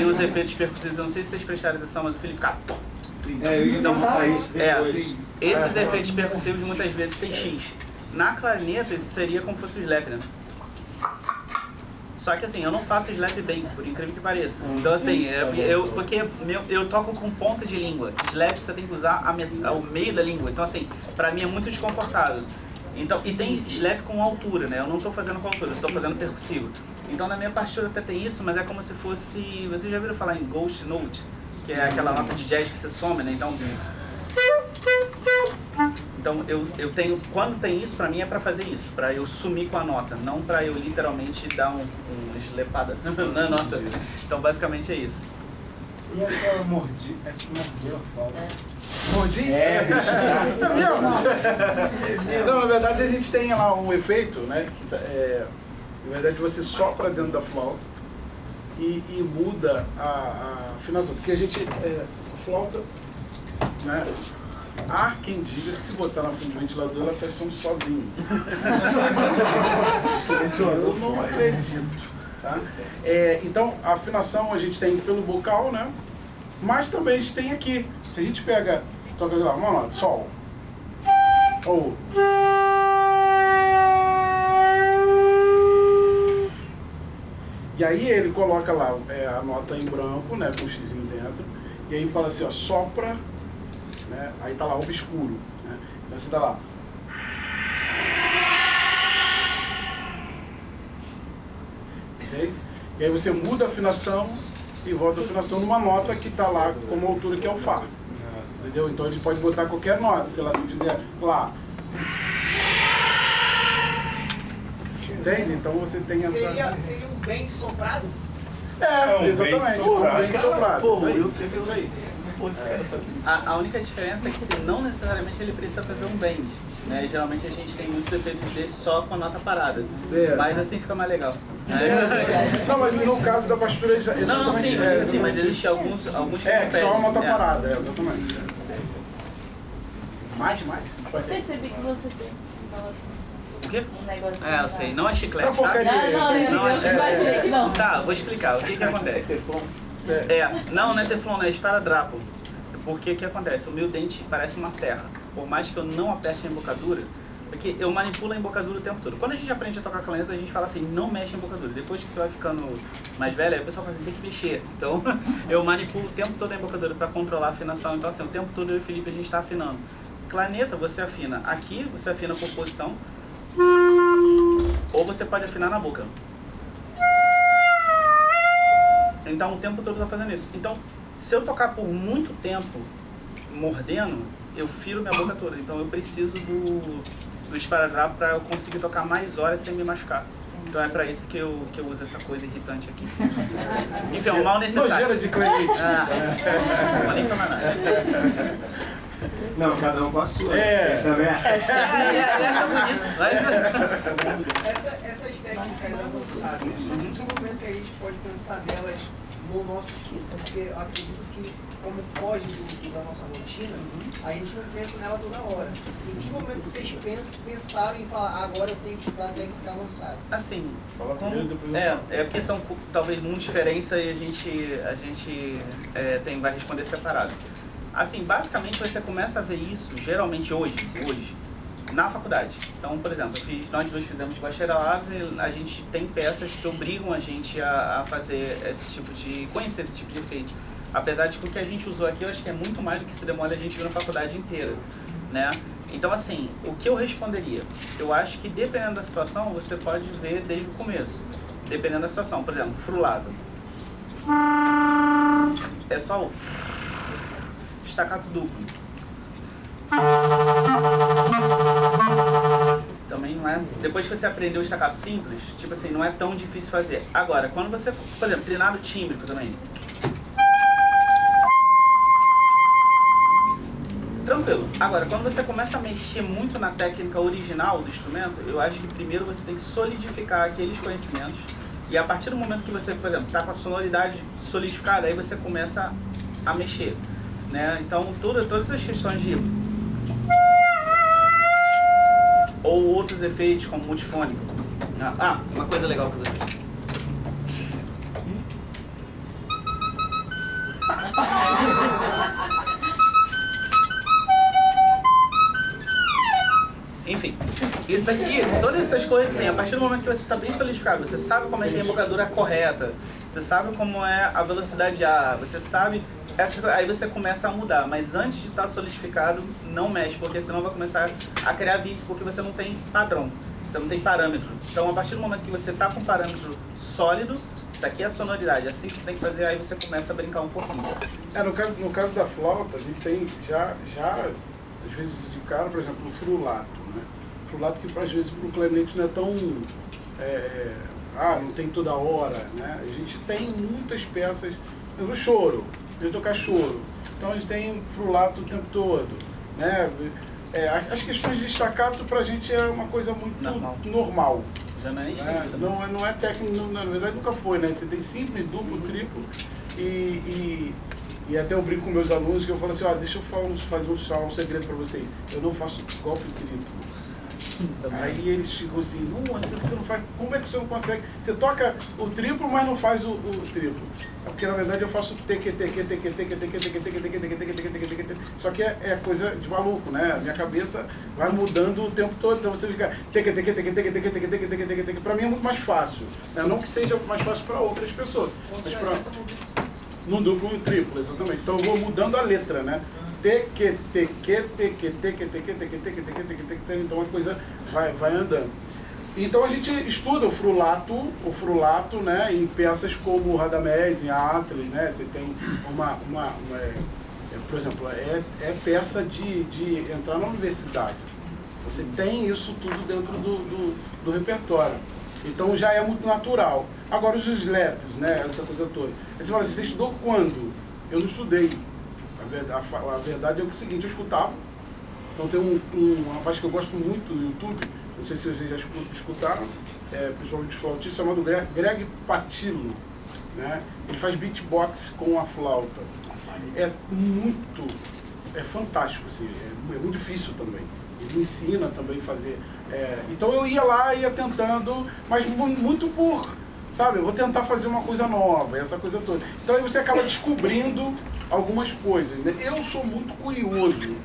os efeitos percussivos, eu não sei se vocês prestaram atenção, mas o Felipe fica... Eu ia montar isso depois. Esses efeitos percussivos muitas vezes tem X. Na clarineta isso seria como se fosse o slap, né? Só que assim, eu não faço slap bem, por incrível que pareça. Então assim, porque eu toco com ponta de língua. Slap você tem que usar o meio da língua. Então assim, pra mim é muito desconfortável. Então, e tem slap com altura, né? Eu não estou fazendo com altura, eu estou fazendo percussivo. Então na minha partitura até tem isso, mas é como se fosse... Vocês já viram falar em ghost note? Que é aquela nota de jazz que você some, né? Então eu tenho... Quando tem isso, pra mim é pra fazer isso. Pra eu sumir com a nota, não pra eu literalmente dar uma eslepada na nota. Então basicamente é isso. E aquela mordida? Eu falo. Mordinha? Não, na verdade a gente tem lá um efeito, né? Na verdade você sopra dentro da flauta e muda a afinação. Porque a gente, a flauta, né? Há quem diga que se botar na frente do ventilador ela sai som sozinho. Eu não acredito. Tá? Então a afinação a gente tem pelo bocal, né? Mas também a gente tem aqui. Se a gente pega, toca lá, vamos lá, sol. Ou. E aí ele coloca lá a nota em branco, né, com o xizinho dentro. E aí fala assim, ó, sopra, né? Aí tá lá obscuro, né? Então você dá lá. Okay? E aí você muda a afinação e volta a afinação numa nota que está lá como altura, que é o Fá. Entendeu? Então a gente pode botar qualquer nota, se ela fizer lá. Entende? Então você tem essa... Seria um bend soprado? Exatamente. Um bend soprado. Porra, isso aí. A única diferença é que assim, não necessariamente ele precisa fazer um bend. Né? Geralmente a gente tem muitos efeitos desses só com a nota parada. Mas assim fica mais legal. Não, mas no caso da partitura ele já Não, sim, sim, mas existem alguns que que só a nota parada, exatamente. Mais? Eu percebi que você tem O quê? um negocinho. Eu sei, não é chiclete, Essa porcaria tá? aí. Não, eu imaginei que não. Tá, vou explicar. O que acontece? Não é teflon, não é esparadrapo. Porque o que acontece? O meu dente parece uma serra. Por mais que eu não aperte a embocadura, porque eu manipulo a embocadura o tempo todo. Quando a gente aprende a tocar caneta, a gente fala assim, não mexe a embocadura. Depois que você vai ficando mais velho, aí o pessoal fala assim, tem que mexer. Então, eu manipulo o tempo todo a embocadura para controlar a afinação. Então, assim, o tempo todo eu e o Felipe, a gente está afinando. Clarineta, você afina aqui, você afina por posição, ou você pode afinar na boca. Então, o tempo todo eu tô fazendo isso. Então, se eu tocar por muito tempo mordendo, eu firo minha boca toda. Então, eu preciso do esparadrapo para eu conseguir tocar mais horas sem me machucar. Então, é para isso que eu uso essa coisa irritante aqui. Enfim, é um mal necessário. Nojeira de cliente. Não vou nem tomar nada. Não, cada um com a sua. Também. Você acha bonito. Essas técnicas avançadas, em que momento a gente pode pensar delas no nosso estudo? Porque eu acredito que, como foge da nossa rotina, a gente não pensa nela toda hora. Em que momento vocês pensaram em falar, agora eu tenho que estudar técnica avançada? Assim, é porque são talvez muitas diferenças e a gente vai responder separado. Assim, basicamente você começa a ver isso, geralmente hoje, na faculdade. Então, por exemplo, nós dois fizemos bacharelado e a gente tem peças que obrigam a gente a fazer conhecer esse tipo de efeito. Apesar de que o que a gente usou aqui, eu acho que é muito mais do que se demora a gente viu na faculdade inteira, né? Então, assim, o que eu responderia? Eu acho que dependendo da situação, você pode ver desde o começo. Dependendo da situação, por exemplo, frulado. É só o staccato duplo. Também não é... Depois que você aprendeu o staccato simples, tipo assim, não é tão difícil fazer. Agora, quando você... Por exemplo, treinado tímbrico também. Tranquilo. Agora, quando você começa a mexer muito na técnica original do instrumento, eu acho que primeiro você tem que solidificar aqueles conhecimentos. E a partir do momento que você, por exemplo, está com a sonoridade solidificada, aí você começa a mexer. Né? Então, todas as questões de... ou outros efeitos, como multifônico. Uma coisa legal para você. Enfim, isso aqui, todas essas coisas, assim, a partir do momento que você está bem solidificado, você sabe como é que a embocadura correta, você sabe como é a velocidade de ar, você sabe... Aí você começa a mudar, mas antes de estar solidificado, não mexe, porque senão vai começar a criar vício, porque você não tem padrão, você não tem parâmetro. Então, a partir do momento que você está com um parâmetro sólido, isso aqui é a sonoridade, assim que você tem que fazer, aí você começa a brincar um pouquinho. No caso da flauta, a gente tem já às vezes de cara, por exemplo, o frulato, né? Frulato que às vezes para o clarinete não é tão... não tem toda hora, né? A gente tem muitas peças, o choro, eu tocar choro, então a gente tem frulato o tempo todo, né? As questões de staccato pra gente é uma coisa muito normal. Já não é não é técnico, na verdade nunca foi, né? Você tem simples, duplo, triplo e até eu brinco com meus alunos que eu falo assim, deixa eu fazer um segredo pra vocês, eu não faço golpe triplo. Aí eles ficam assim, nossa, você não faz, como é que você não consegue? Você toca o triplo, mas não faz o triplo. Porque na verdade eu faço só que é coisa de maluco, né? A minha cabeça vai mudando o tempo todo, então você fica pra mim é muito mais fácil, né? Não que seja mais fácil para outras pessoas, mas no duplo e triplo, exatamente. Então eu vou mudando a letra, né? Então a coisa vai andando. Então a gente estuda o frulato, né, em peças como o Radamés, em Atlas, né? Você tem por exemplo, é peça de entrar na universidade. Você tem isso tudo dentro do repertório. Então já é muito natural. Agora os slaps, né, essa coisa toda. Aí você fala assim, você estudou quando? Eu não estudei. A verdade é o seguinte, eu escutava. Então tem um rapaz que eu gosto muito no YouTube, não sei se vocês já escutaram, principalmente flautista, chamado Greg Patillo, né? Ele faz beatbox com a flauta. É fantástico, assim, é muito difícil também. Ele ensina também a fazer. Então eu ia lá, ia tentando, mas muito por, sabe, eu vou tentar fazer uma coisa nova, essa coisa toda. Então aí você acaba descobrindo algumas coisas, né? Eu sou muito curioso.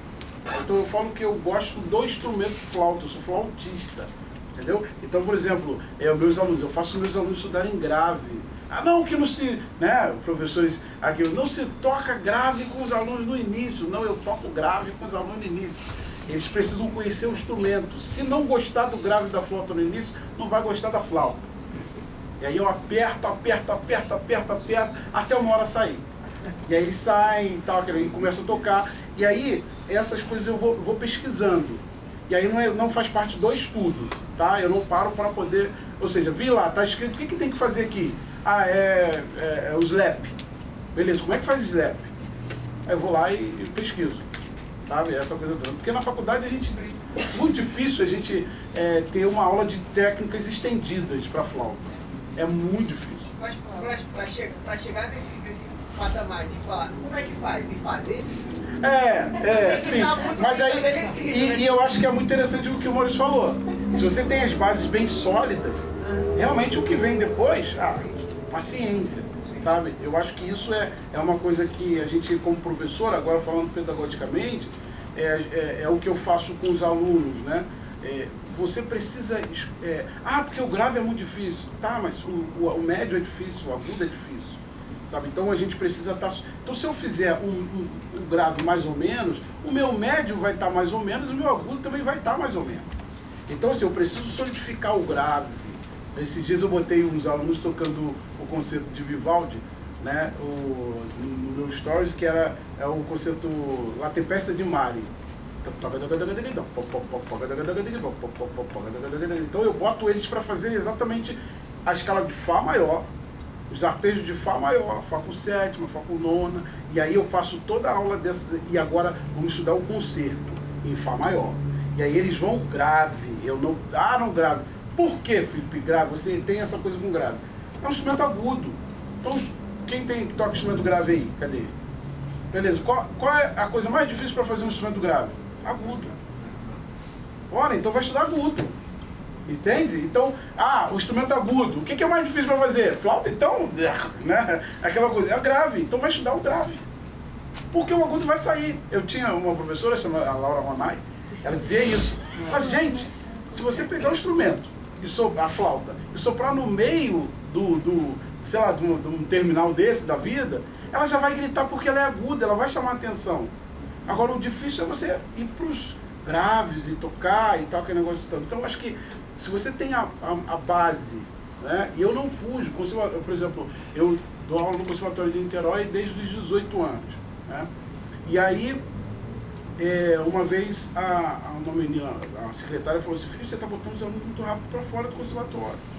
Então eu falo que eu gosto do instrumento flauta, eu sou flautista, entendeu? Então, por exemplo, eu faço meus alunos estudarem grave. Ah, não, que não se, né, professores aqui, não se toca grave com os alunos no início. Não, eu toco grave com os alunos no início. Eles precisam conhecer o instrumento. Se não gostar do grave da flauta no início, não vai gostar da flauta. E aí eu aperto, até uma hora sair. E aí eles saem e tal, e começam a tocar. E aí, essas coisas eu vou pesquisando. E aí não faz parte do estudo, tá? Eu não paro para poder... Ou seja, vi lá, tá escrito, o que tem que fazer aqui? Ah, é o slap. Beleza, como é que faz slap? Aí eu vou lá e pesquiso, sabe? Essa coisa toda. Porque na faculdade muito difícil a gente ter uma aula de técnicas estendidas para flauta. É muito difícil. Mas para chegar nesse patamar de falar, como é que faz? E fazer? Sim. Mas aí, e eu acho que é muito interessante o que o Maurício falou. Se você tem as bases bem sólidas, realmente o que vem depois, paciência, sabe? Eu acho que isso é uma coisa que a gente, como professor, agora falando pedagogicamente, é o que eu faço com os alunos, né? Você precisa... porque o grave é muito difícil. Tá, mas o médio é difícil, o agudo é difícil. Sabe? Então a gente precisa estar... Então se eu fizer um grave mais ou menos, o meu médio vai estar mais ou menos, o meu agudo também vai estar mais ou menos. Então assim, eu preciso solidificar o grave. Esses dias eu botei uns alunos tocando o concerto de Vivaldi, né? No meu stories, que é o concerto La Tempesta di Mare. Então eu boto eles para fazer exatamente a escala de Fá maior, os arpejos de Fá maior, Fá com sétima, Fá com nona, e aí eu faço toda a aula dessa, e agora vamos estudar o concerto em Fá maior. E aí eles vão grave, não grave. Por que, Felipe, grave? Você tem essa coisa com grave. É um instrumento agudo. Então, quem toca instrumento grave aí? Cadê? Beleza, qual é a coisa mais difícil para fazer um instrumento grave? Agudo. Ora, então vai estudar agudo. Entende? Então, o instrumento agudo. O que é mais difícil para fazer? Flauta, então, né? Aquela coisa. É grave, então vai estudar o grave. Porque o agudo vai sair. Eu tinha uma professora, chamada Laura Ronay, ela dizia isso. Mas, gente, se você pegar o instrumento, a flauta, e soprar no meio de um terminal desse, da vida, ela já vai gritar porque ela é aguda, ela vai chamar a atenção. Agora, o difícil é você ir para os graves e tocar e tal, aquele negócio todo. Então, eu acho que se você tem a base, né, e eu não fujo, por exemplo, eu dou aula no Conservatório de Niterói desde os 18 anos, né, e aí, uma vez uma menina, a secretária falou assim, filho, você está botando os alunos muito rápido para fora do conservatório.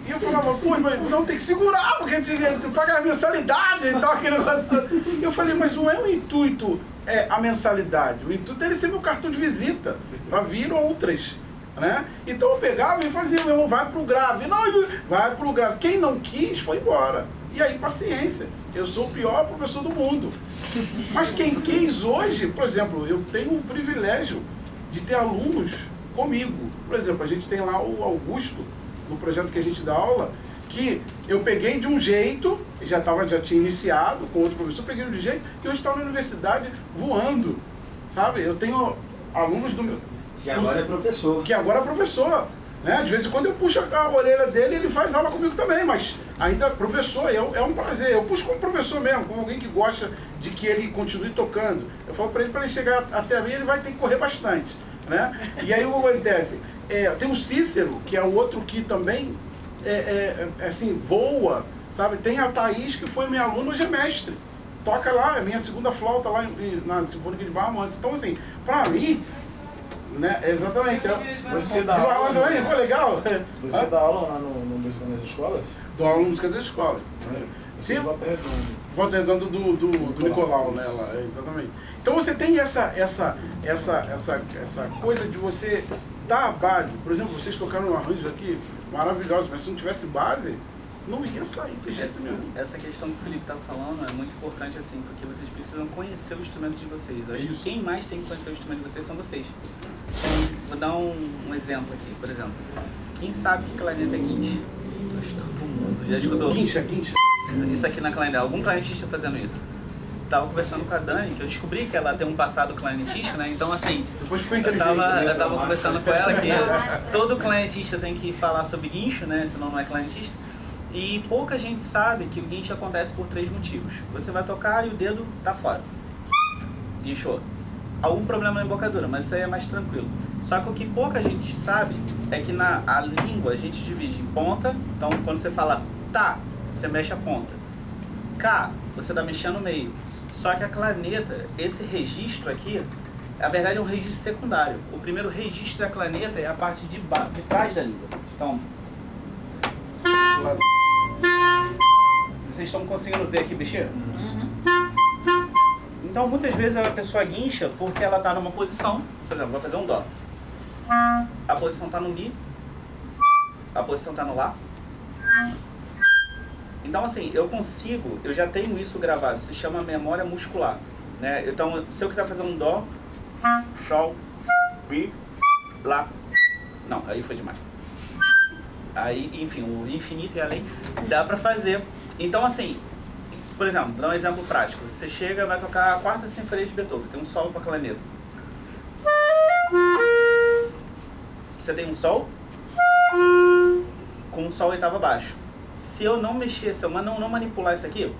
E eu falava, pô, mas não, tem que segurar, porque tu paga a mensalidade e tal, aquele negócio todo. E eu falei, mas não é o intuito a mensalidade, o intuito é ele ser meu cartão de visita, para vir outras, né? Então eu pegava e fazia, meu irmão, vai pro grave, não, vai pro grave. Quem não quis, foi embora. E aí, paciência, eu sou o pior professor do mundo. Mas quem quis hoje, por exemplo, eu tenho o privilégio de ter alunos comigo. Por exemplo, a gente tem lá o Augusto, no projeto que a gente dá aula, que eu peguei de um jeito, já tinha iniciado com outro professor, peguei de um jeito que hoje está na universidade voando, sabe? Eu tenho alunos do meu... Que agora é professor. Que agora é professor, né? De vez em quando eu puxo a orelha dele e ele faz aula comigo também, mas ainda professor, é um prazer. Eu puxo como professor mesmo, como alguém que gosta de que ele continue tocando. Eu falo para ele chegar até mim, ele vai ter que correr bastante, né? E aí o que acontece? Tem o Cícero, que é o outro que também assim, voa, sabe? Tem a Thaís, que foi minha aluna, hoje é mestre. Toca lá, é minha segunda flauta lá na Sinfônica de Barra. Então, assim, pra mim, né, exatamente. Você dá aula, pô, legal. Você dá aula lá no música das escolas? Dou aula no música das escolas. Sim. Volta Redonda. Volta Redonda do Nicolau, né? Lá, exatamente. Então você tem essa coisa de você dar a base. Por exemplo, vocês tocaram um arranjo aqui maravilhoso, mas se não tivesse base, não ia sair de jeito nenhum. Essa questão que o Felipe está falando é muito importante, assim, porque vocês precisam conhecer o instrumento de vocês. Acho que quem mais tem que conhecer o instrumento de vocês são vocês. Então, vou dar um exemplo aqui, por exemplo. Quem sabe que clarinete é guinche? Acho que todo mundo já escutou. Guincha. Isso aqui na clarinete, algum clarinetista fazendo isso. Tava conversando com a Dani, que eu descobri que ela tem um passado clarinetista, né? Então, assim, Depois ficou eu inteligente. tava conversando com ela que todo clarinetista tem que falar sobre guincho, né? Senão não é clarinetista. E pouca gente sabe que o guincho acontece por 3 motivos. Você vai tocar e o dedo tá fora. Guinchou. Algum problema na embocadura, mas isso aí é mais tranquilo. Só que o que pouca gente sabe é que a língua a gente divide em ponta. Então, quando você fala tá, você mexe a ponta. Cá, você tá mexendo no meio. Só que a clarineta, esse registro aqui, na verdade é um registro secundário. O primeiro registro da clarineta é a parte de trás da língua. Então, vocês estão conseguindo ver aqui mexer? Então, muitas vezes a pessoa guincha porque ela está numa posição, por exemplo, vai fazer um dó. A posição está no mi, a posição está no lá. Então, assim, eu já tenho isso gravado, se chama memória muscular, né? Então, se eu quiser fazer um dó, sol, mi, lá, não, aí foi demais. Aí, enfim, o infinito e além dá pra fazer. Então, assim, por exemplo, dá um exemplo prático. Você chega e vai tocar a 4ª Sinfonia de Beethoven, tem um solo pra clarineta. Você tem um sol com um sol oitava abaixo. Se eu não mexer, se eu não manipular isso aqui,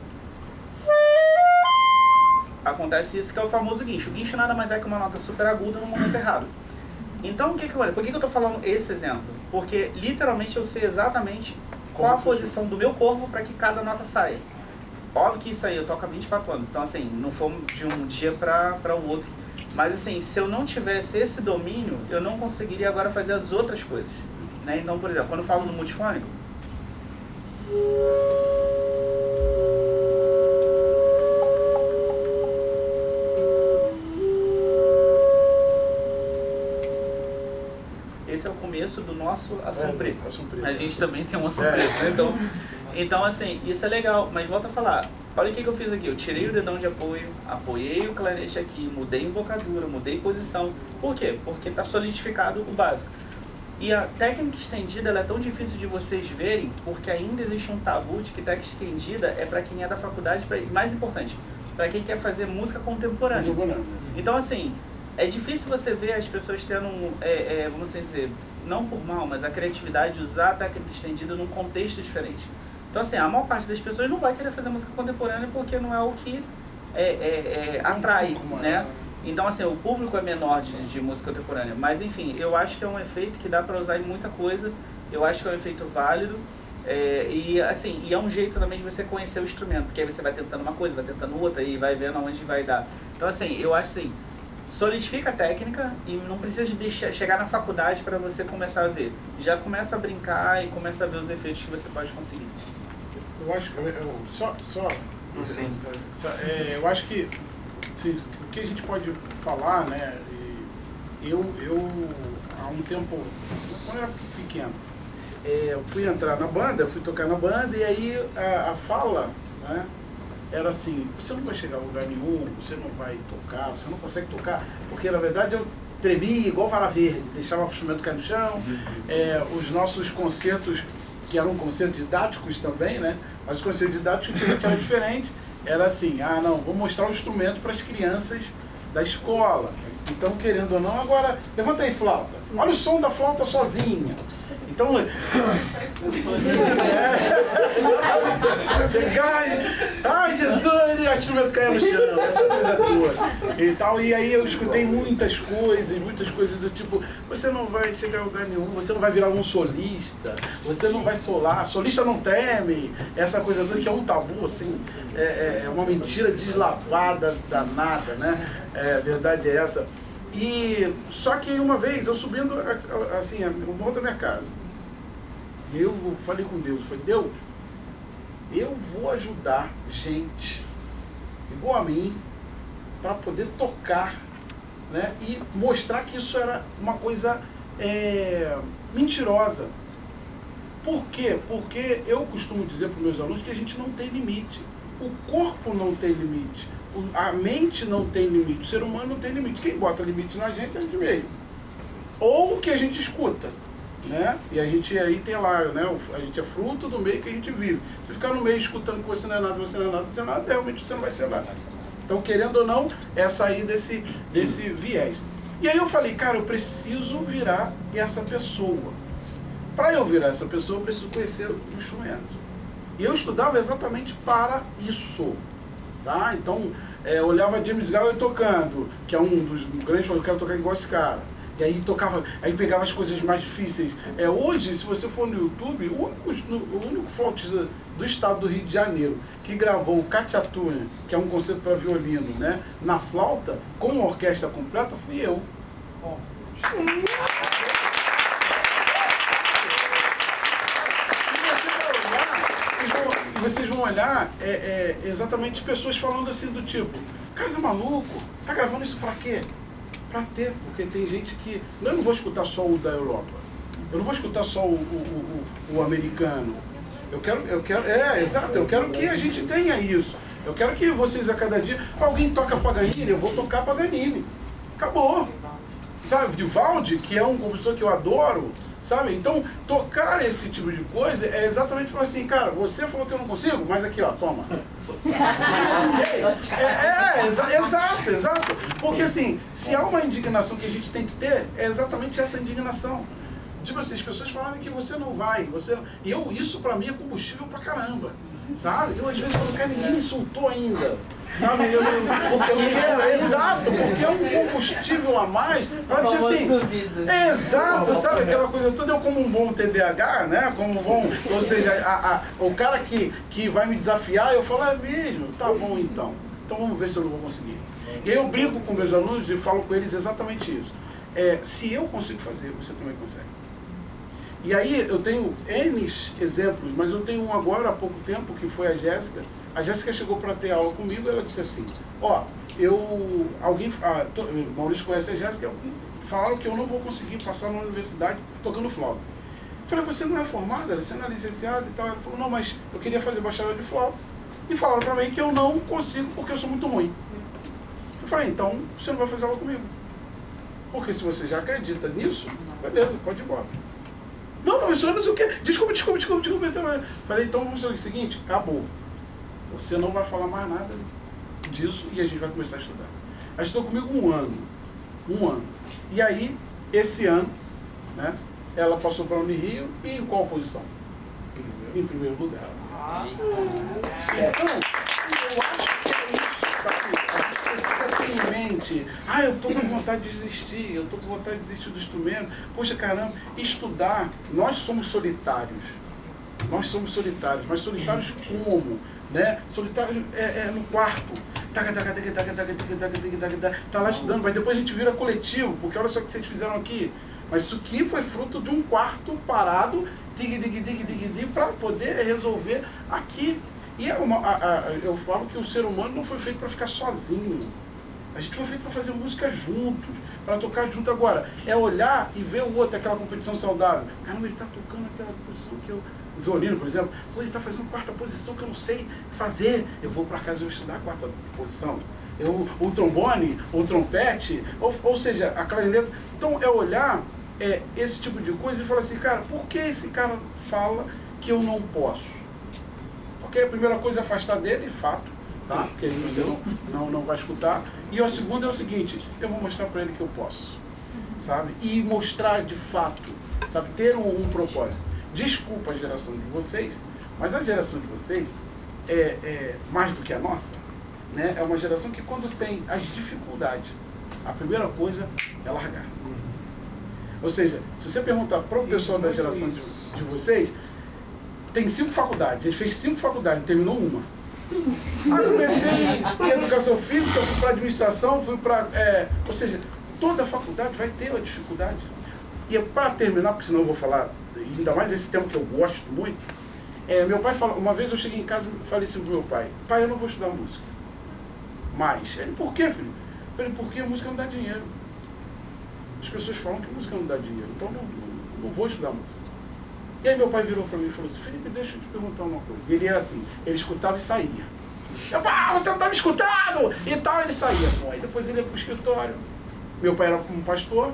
acontece isso que é o famoso guincho. O guincho nada mais é que uma nota super aguda no momento errado. Então, por que eu estou falando esse exemplo? Porque literalmente eu sei exatamente qual a posição do meu corpo para que cada nota saia. Óbvio que isso aí eu toco há 24 anos, então assim, não foi de um dia para o outro. Mas assim, se eu não tivesse esse domínio, eu não conseguiria agora fazer as outras coisas, né? Então, por exemplo, quando eu falo no multifônico, esse é o começo do nosso Ação Preta. A gente também tem um Ação Preta, né? Então, assim, isso é legal, mas volta a falar. Olha o que eu fiz aqui, eu tirei o dedão de apoio, apoiei o clarinete aqui, mudei embocadura, mudei posição. Por quê? Porque está solidificado o básico. E a técnica estendida ela é tão difícil de vocês verem, porque ainda existe um tabu de que técnica estendida é para quem é da faculdade, e mais importante, para quem quer fazer música contemporânea. Então, assim, é difícil você ver as pessoas tendo, vamos assim dizer, não por mal, mas a criatividade de usar a técnica estendida num contexto diferente. Então, assim, a maior parte das pessoas não vai querer fazer música contemporânea porque não é o que atrai, né? Então, assim, o público é menor de música contemporânea. Mas, enfim, eu acho que é um efeito que dá para usar em muita coisa. Eu acho que é um efeito válido. E é um jeito também de você conhecer o instrumento. Porque aí você vai tentando uma coisa, vai tentando outra e vai vendo aonde vai dar. Então, assim, eu acho assim, solidifica a técnica e não precisa de chegar na faculdade para você começar a ver. Já começa a brincar e começa a ver os efeitos que você pode conseguir. Eu acho que eu acho que sim, o que a gente pode falar, né? Eu há um tempo, quando eu era pequeno, eu fui entrar na banda, fui tocar na banda e aí a fala, né, era assim: você não vai chegar a lugar nenhum, você não vai tocar, você não consegue tocar, porque na verdade eu tremia igual vara verde, deixava o instrumento cair no chão. Os nossos concertos, que eram concertos didáticos também, né? Mas os concertos didáticos que a gente era diferente, era assim: ah, não, vou mostrar o instrumento para as crianças da escola. Então, querendo ou não, agora, levanta aí, flauta. Olha o som da flauta sozinha. Então, ai, Jesus, o instrumento caiu no chão, essa coisa toda e tal. E aí eu escutei muitas coisas do tipo: você não vai chegar a lugar nenhum, você não vai virar um solista, você não vai solar, solista não treme, essa coisa toda, que é um tabu, assim, é uma mentira deslavada, danada, né? A verdade é essa. E só que uma vez eu subindo assim, o morro da minha casa, eu falei com Deus, falei: Deus, eu vou ajudar gente igual a mim para poder tocar, né, e mostrar que isso era uma coisa mentirosa. Por quê? Porque eu costumo dizer para os meus alunos que a gente não tem limite. O corpo não tem limite. A mente não tem limite. O ser humano não tem limite. Quem bota limite na gente é a gente mesmo. Ou o que a gente escuta, né? E a gente aí tem lá, né? A gente é fruto do meio que a gente vive. Se ficar no meio escutando que você não é nada, você não é nada, você não é nada, realmente você não vai ser nada. Então, querendo ou não, é sair desse viés. E aí eu falei, cara, eu preciso virar essa pessoa. Para eu virar essa pessoa, eu preciso conhecer o instrumento. E eu estudava exatamente para isso. Tá? Então, eu olhava James Galway tocando, que é um dos grandes, eu quero tocar igual esse cara. E aí tocava, aí pegava as coisas mais difíceis. Hoje, se você for no YouTube, o único flautista do estado do Rio de Janeiro que gravou o Cacciatone, que é um concerto para violino, né, na flauta, com uma orquestra completa, fui eu. Bom. E vocês vão olhar exatamente pessoas falando assim do tipo, cara, você é maluco? Tá gravando isso pra quê? Pra ter, porque tem gente que... Eu não vou escutar só o da Europa, eu não vou escutar só o americano. Eu quero que a gente tenha isso. Eu quero que vocês a cada dia... Alguém toca Paganini, eu vou tocar Paganini. Acabou. Sabe, Vivaldi, que é um compositor que eu adoro, sabe? Então, tocar esse tipo de coisa é exatamente falar assim, cara, você falou que eu não consigo, mas aqui, ó, toma. Exato. Porque assim, se há uma indignação que a gente tem que ter, é exatamente essa indignação. Tipo assim, as pessoas falam que você não vai, isso pra mim é combustível pra caramba, sabe? Eu às vezes falo, cara, ninguém me insultou ainda, sabe? Porque é um combustível a mais pra dizer assim, exato, sabe? Aquela coisa toda, eu como um bom TDAH, né? Como um bom, ou seja, o cara que vai me desafiar, eu falo, é mesmo? Tá bom então vamos ver se eu não vou conseguir. E aí eu brinco com meus alunos e falo com eles exatamente isso. Se eu consigo fazer, você também consegue. E aí eu tenho N exemplos, mas eu tenho um agora há pouco tempo, que foi a Jéssica. A Jéssica chegou para ter aula comigo e ela disse assim, Maurício conhece a Jéssica, falaram que eu não vou conseguir passar na universidade tocando flauta. Eu falei, você não é formada, você não é licenciada e tal? Ela falou, não, mas eu queria fazer bacharel de flauta. E falaram para mim que eu não consigo porque eu sou muito ruim. Eu falei, então você não vai fazer aula comigo. Porque se você já acredita nisso, beleza, pode ir embora. Não, professor, não sei o quê. Desculpa. Falei, então vamos fazer o seguinte, acabou. Você não vai falar mais nada disso e a gente vai começar a estudar. Ela estudou comigo um ano. E aí, esse ano, né, ela passou para a Unirio e em qual posição? Em primeiro lugar. Então, eu acho que é isso, sabe? Precisa ter em mente, eu estou com vontade de desistir, eu estou com vontade de desistir do instrumento. Poxa, caramba, estudar, nós somos solitários, mas solitários como? Né? Solitários no quarto, tá lá estudando, mas depois a gente vira coletivo, porque olha só o que vocês fizeram aqui. Mas isso aqui foi fruto de um quarto parado, para poder resolver aqui. E eu falo que o ser humano não foi feito para ficar sozinho. A gente foi feito para fazer música juntos, para tocar junto. Agora, é olhar e ver o outro, aquela competição saudável. Caramba, ele está tocando aquela posição que eu... O violino, por exemplo, ele está fazendo quarta posição que eu não sei fazer. Eu vou para casa e vou estudar a quarta posição. O trombone, o trompete, ou seja, a clarineta. Então, é olhar esse tipo de coisa e falar assim, cara, por que esse cara fala que eu não posso? Porque a primeira coisa é afastar dele, fato, tá? Porque aí você não vai escutar. E a segunda é o seguinte, eu vou mostrar para ele que eu posso, sabe? E mostrar de fato, sabe? Ter um propósito. Desculpa a geração de vocês, mas a geração de vocês mais do que a nossa, né? É uma geração que quando tem as dificuldades, a primeira coisa é largar. Ou seja, se você perguntar para o pessoal da geração de vocês, tem 5 faculdades, ele fez 5 faculdades, terminou uma. Comecei em educação física, fui para administração, fui para... ou seja, toda faculdade vai ter a dificuldade. E para terminar, porque senão eu vou falar, ainda mais esse tema que eu gosto muito, Meu pai falou, uma vez eu cheguei em casa e falei assim pro meu pai, pai, eu não vou estudar música. Mas, ele, por quê, filho? Eu falei, porque a música não dá dinheiro. As pessoas falam que a música não dá dinheiro, então não vou estudar música. E aí meu pai virou para mim e falou assim, Felipe, deixa eu te perguntar uma coisa. Ele era assim, ele escutava e saía. Eu, você não está me escutando! E tal, ele saía. Bom, aí depois ele ia para o escritório. Meu pai era um pastor.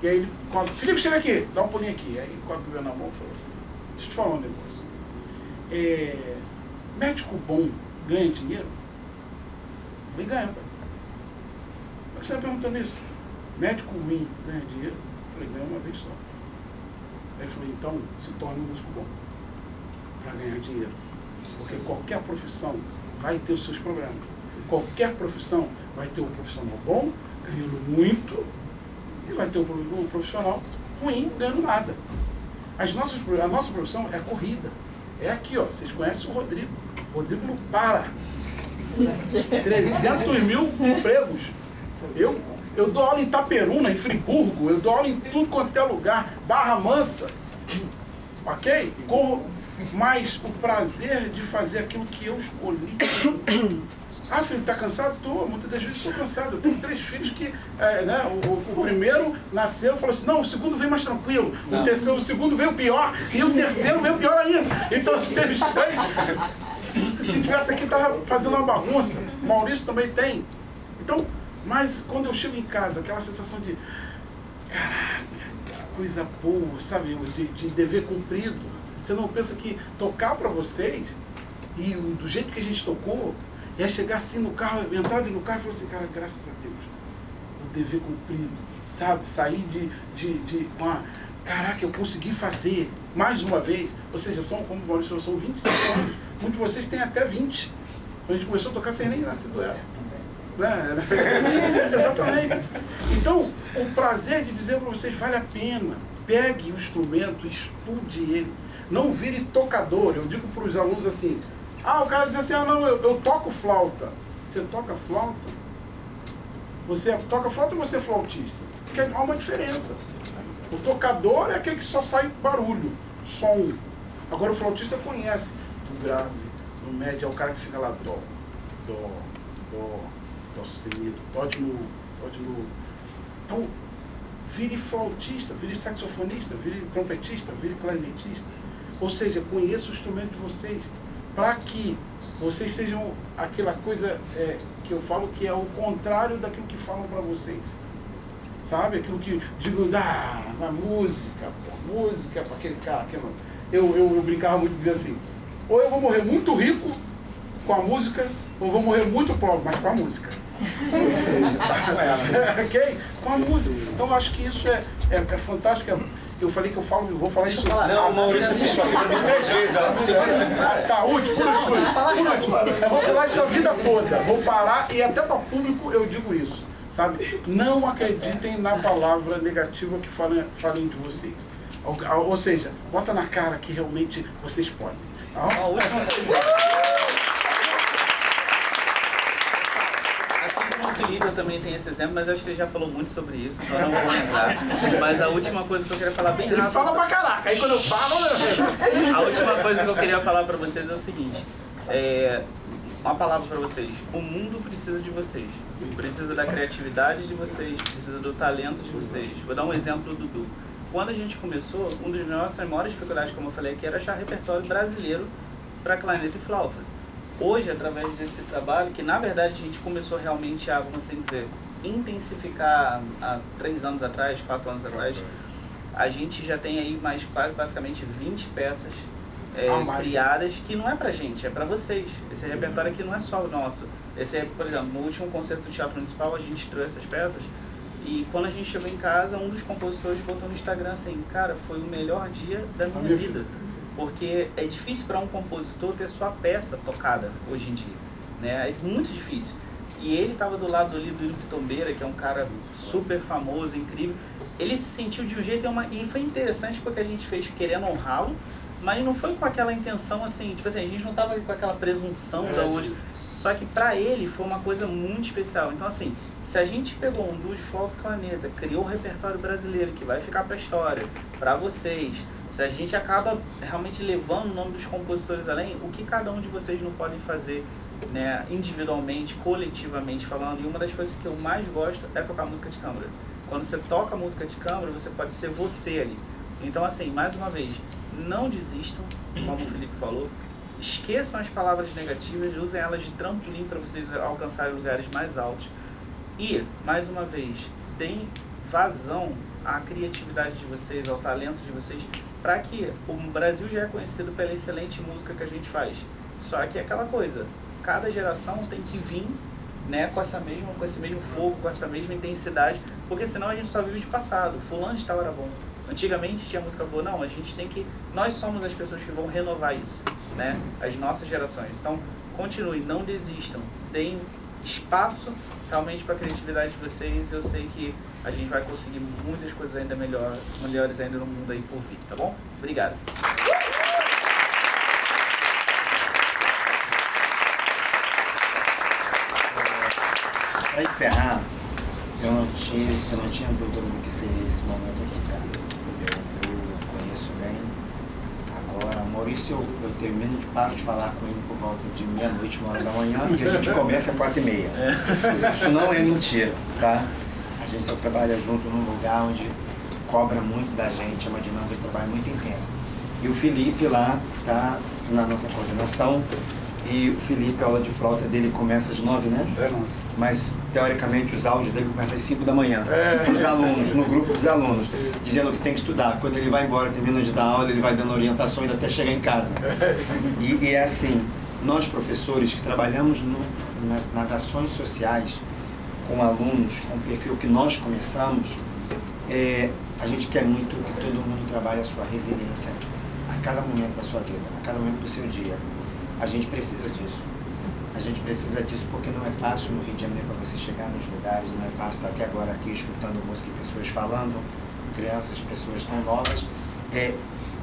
E aí ele, Felipe, chega aqui, dá um pulinho aqui. Aí quando veio na mão, falou assim, deixa eu te falar um negócio. Médico bom ganha dinheiro? Ele ganha, pai. Mas você está perguntando isso? Médico ruim ganha dinheiro? Eu falei, ganha uma vez só. Aí ele falou, então se torne um músico bom para ganhar dinheiro. Porque qualquer profissão vai ter os seus problemas. Qualquer profissão vai ter um profissional bom, ganhando muito, e vai ter um profissional ruim, ganhando nada. A nossa profissão é a corrida. É aqui, ó. Vocês conhecem o Rodrigo. O Rodrigo não para. 300 mil empregos. Eu dou aula em Itaperuna, em Friburgo, eu dou aula em tudo quanto é lugar, Barra Mansa, ok? Mas o prazer de fazer aquilo que eu escolhi. Ah, filho, tá cansado? Tô, muitas das vezes estou cansado. Eu tenho 3 filhos que, o primeiro nasceu e falou assim, não, o segundo veio mais tranquilo, o segundo veio pior, e o terceiro veio pior ainda. Então teve os 3. Se tivesse aqui, tava fazendo uma bagunça. O Maurício também tem. Então, mas quando eu chego em casa, aquela sensação de, caraca, que coisa boa, sabe, de dever cumprido. Você não pensa que tocar para vocês, e do jeito que a gente tocou, é chegar assim no carro, entrar ali no carro e falar assim, cara, graças a Deus, o dever cumprido, sabe, sair caraca, eu consegui fazer, mais uma vez, ou seja, como o Maurício, são 25 anos, muitos de vocês têm até 20, quando a gente começou a tocar sem nem nascido era. Exatamente. Então, o prazer de dizer para vocês, vale a pena, pegue o instrumento, estude ele, não vire tocador. Eu digo para os alunos assim, o cara diz assim, não, eu toco flauta. Você toca flauta? Você toca flauta ou você é flautista? Porque há uma diferença. O tocador é aquele que só sai barulho, som. Agora o flautista conhece do grave, do médio, é o cara que fica lá, dó sustenido, dó de novo. Então, vire flautista, vire saxofonista, vire trompetista, vire clarinetista. Ou seja, conheça o instrumento de vocês, para que vocês sejam aquela coisa que eu falo que é o contrário daquilo que falam para vocês. Sabe? Aquilo que digo, na música para aquele cara. Eu brincava muito, dizia assim, ou eu vou morrer muito rico com a música, ou vou morrer muito pobre, mas com a música. Ok? Com a música. Então eu acho que isso é fantástico. Eu falei que eu vou falar isso. Não, o Maurício disse aqui 3 vezes. Tá, último. Eu vou falar isso a vida toda. Vou parar e até para o público eu digo isso. Sabe? Não acreditem na palavra negativa que falem de vocês. Ou seja, bota na cara que realmente vocês podem. A última coisa. O Felipe, eu também tenho esse exemplo, mas eu acho que ele já falou muito sobre isso, então eu não vou entrar. Mas a última coisa que eu queria falar bem rápido... Ele fala pra caraca, aí quando eu falo... A última coisa que eu queria falar pra vocês é o seguinte, uma palavra pra vocês, o mundo precisa de vocês, precisa da criatividade de vocês, precisa do talento de vocês. Vou dar um exemplo do Dudu. Quando a gente começou, uma das nossas maiores dificuldades, como eu falei aqui, era achar repertório brasileiro para clarinete e flauta. Hoje, através desse trabalho, que na verdade a gente começou realmente a, vamos assim dizer, intensificar há 3 anos atrás, 4 anos atrás, a gente já tem aí mais basicamente 20 peças criadas que não é pra gente, é pra vocês. Esse repertório aqui não é só o nosso. Por exemplo, no último concerto do Teatro Municipal a gente trouxe essas peças e quando a gente chegou em casa, um dos compositores botou no Instagram assim, cara, foi o melhor dia da minha vida. Porque é difícil para um compositor ter sua peça tocada hoje em dia, né? É muito difícil. E ele estava do lado ali do Ilho Pitombeira, que é um cara super famoso, incrível. Ele se sentiu de um jeito e foi interessante porque a gente fez querendo honrá-lo, mas não foi com aquela intenção assim, tipo assim, a gente não estava com aquela presunção da hoje. Só que para ele foi uma coisa muito especial. Então assim, se a gente pegou um duo de flauta e clarineta, criou um repertório brasileiro que vai ficar para a história, para vocês, Se a gente acaba realmente levando o nome dos compositores além, o que cada um de vocês não podem fazer, né, individualmente, coletivamente falando. E uma das coisas que eu mais gosto é tocar música de câmara. Quando você toca música de câmara, você pode ser você ali. Então, assim, mais uma vez, não desistam, como o Felipe falou. Esqueçam as palavras negativas, usem elas de trampolim para vocês alcançarem lugares mais altos. E, mais uma vez, deem vazão à criatividade de vocês, ao talento de vocês, para que o Brasil já é conhecido pela excelente música que a gente faz. Só que é aquela coisa, cada geração tem que vir, né, com esse mesmo fogo, com essa mesma intensidade, porque senão a gente só vive de passado. Fulano de tal era bom. Antigamente tinha música boa. Não, a gente tem que... Nós somos as pessoas que vão renovar isso, né? As nossas gerações. Então, continuem, não desistam. Deem espaço realmente para a criatividade de vocês. Eu sei que a gente vai conseguir muitas coisas ainda melhores ainda no mundo aí por vir, tá bom? Obrigado. Para encerrar, eu não tinha dúvida do que seria esse momento aqui, cara. Eu conheço bem. Agora, Maurício, eu termino de paro de falar com ele por volta de meia-noite, 1h da manhã, e a gente começa às 4h30. Isso não é mentira, tá? A gente só trabalha junto num lugar onde cobra muito da gente, é uma dinâmica de trabalho muito intensa. E o Felipe lá tá na nossa coordenação, e o Felipe, a aula de flauta dele começa às 9, né? Mas, teoricamente, os áudios dele começam às 5 da manhã, para os alunos, no grupo dos alunos, dizendo que tem que estudar. Quando ele vai embora, termina de dar aula, ele vai dando orientação ainda até chegar em casa. E é assim, nós professores que trabalhamos nas ações sociais, com alunos, com o perfil que nós começamos, a gente quer muito que todo mundo trabalhe a sua resiliência a cada momento da sua vida, a cada momento do seu dia. A gente precisa disso. A gente precisa disso porque não é fácil no Rio de Janeiro para você chegar nos lugares, não é fácil estar aqui agora aqui escutando música e pessoas falando, crianças, pessoas tão novas,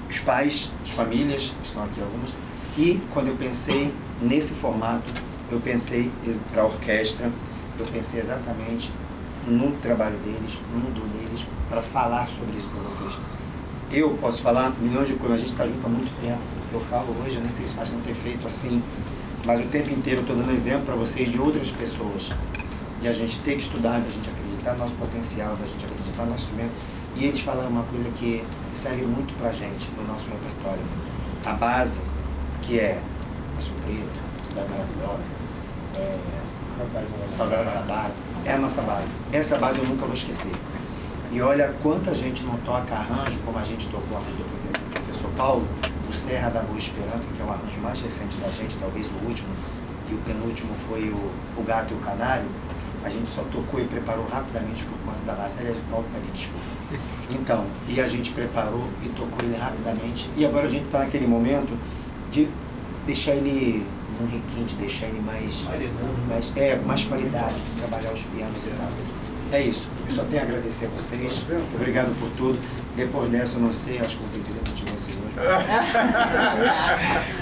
os pais, as famílias, estão aqui algumas. E quando eu pensei nesse formato, eu pensei para a orquestra, eu pensei exatamente no trabalho deles, no dom deles, para falar sobre isso para vocês. Eu posso falar milhões de coisas, a gente está junto há muito tempo. Eu falo hoje, eu nem sei se faz não ter feito assim, mas o tempo inteiro eu estou dando exemplo para vocês de outras pessoas, de a gente ter que estudar, da gente acreditar no nosso potencial, da gente acreditar no nosso instrumento. E eles falaram uma coisa que serve muito para a gente no nosso repertório. A base, que é a Supreta, Cidade Maravilhosa, Saudade Guanabara, é a nossa base. Essa base eu nunca vou esquecer. E olha quanta gente não toca arranjo, como a gente tocou arranjo do professor Paulo, o Serra da Boa Esperança, que é o arranjo mais recente da gente, talvez o último, e o penúltimo foi o Gato e o Canário. A gente só tocou e preparou rapidamente por conta da base. Aliás, o Paulo também, desculpa. Então, e a gente preparou e tocou ele rapidamente, e agora a gente está naquele momento de deixar ele um requinte, deixar ele mais qualidade, de trabalhar os pianos e tal. É isso. Eu só tenho a agradecer a vocês. Obrigado por tudo. Depois dessa, eu não sei, acho que eu vou pedir de vocês hoje.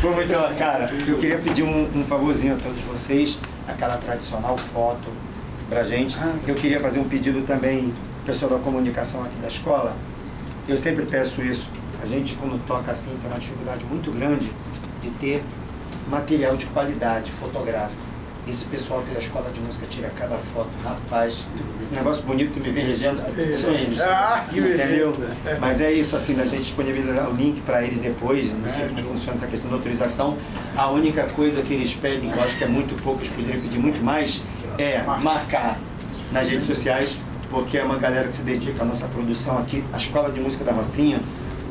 Foi muito legal, cara. Eu queria pedir um favorzinho a todos vocês, aquela tradicional foto pra gente. Eu queria fazer um pedido também, pessoal da comunicação aqui da escola. Eu sempre peço isso. A gente, quando toca assim, tem uma dificuldade muito grande de ter material de qualidade fotográfico. Esse pessoal aqui da escola de música tira cada foto, rapaz, esse negócio bonito que me vem regendo, são eles, entendeu? Mas é isso, assim, da gente disponibilizar o link para eles depois, não sei como funciona essa questão da autorização. A única coisa que eles pedem, que eu acho que é muito pouco, eles poderiam pedir muito mais, é marcar nas redes sociais, porque é uma galera que se dedica à nossa produção aqui. A Escola de Música da Rocinha,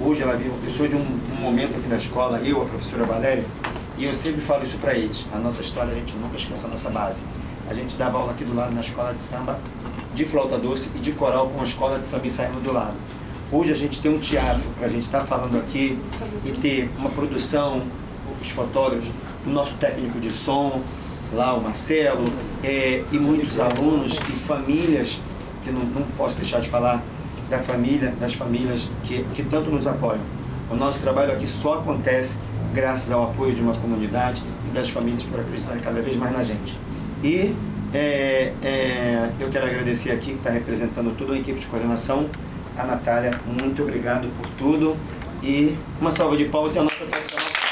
hoje ela viu, eu sou de um momento aqui da escola, eu, a professora Valéria, e eu sempre falo isso para eles. A nossa história, a gente nunca esquece a nossa base. A gente dava aula aqui do lado na escola de samba, de flauta doce e de coral com a escola de samba ensaiando do lado. Hoje a gente tem um teatro para a gente estar falando aqui e ter uma produção, os fotógrafos, o nosso técnico de som, lá o Marcelo, e muitos alunos e famílias, que não posso deixar de falar das famílias que tanto nos apoiam. O nosso trabalho aqui só acontece graças ao apoio de uma comunidade e das famílias por acreditarem cada vez mais na gente. E eu quero agradecer aqui, que está representando toda a equipe de coordenação, a Natália, muito obrigado por tudo. E uma salva de palmas e a nossa tradicional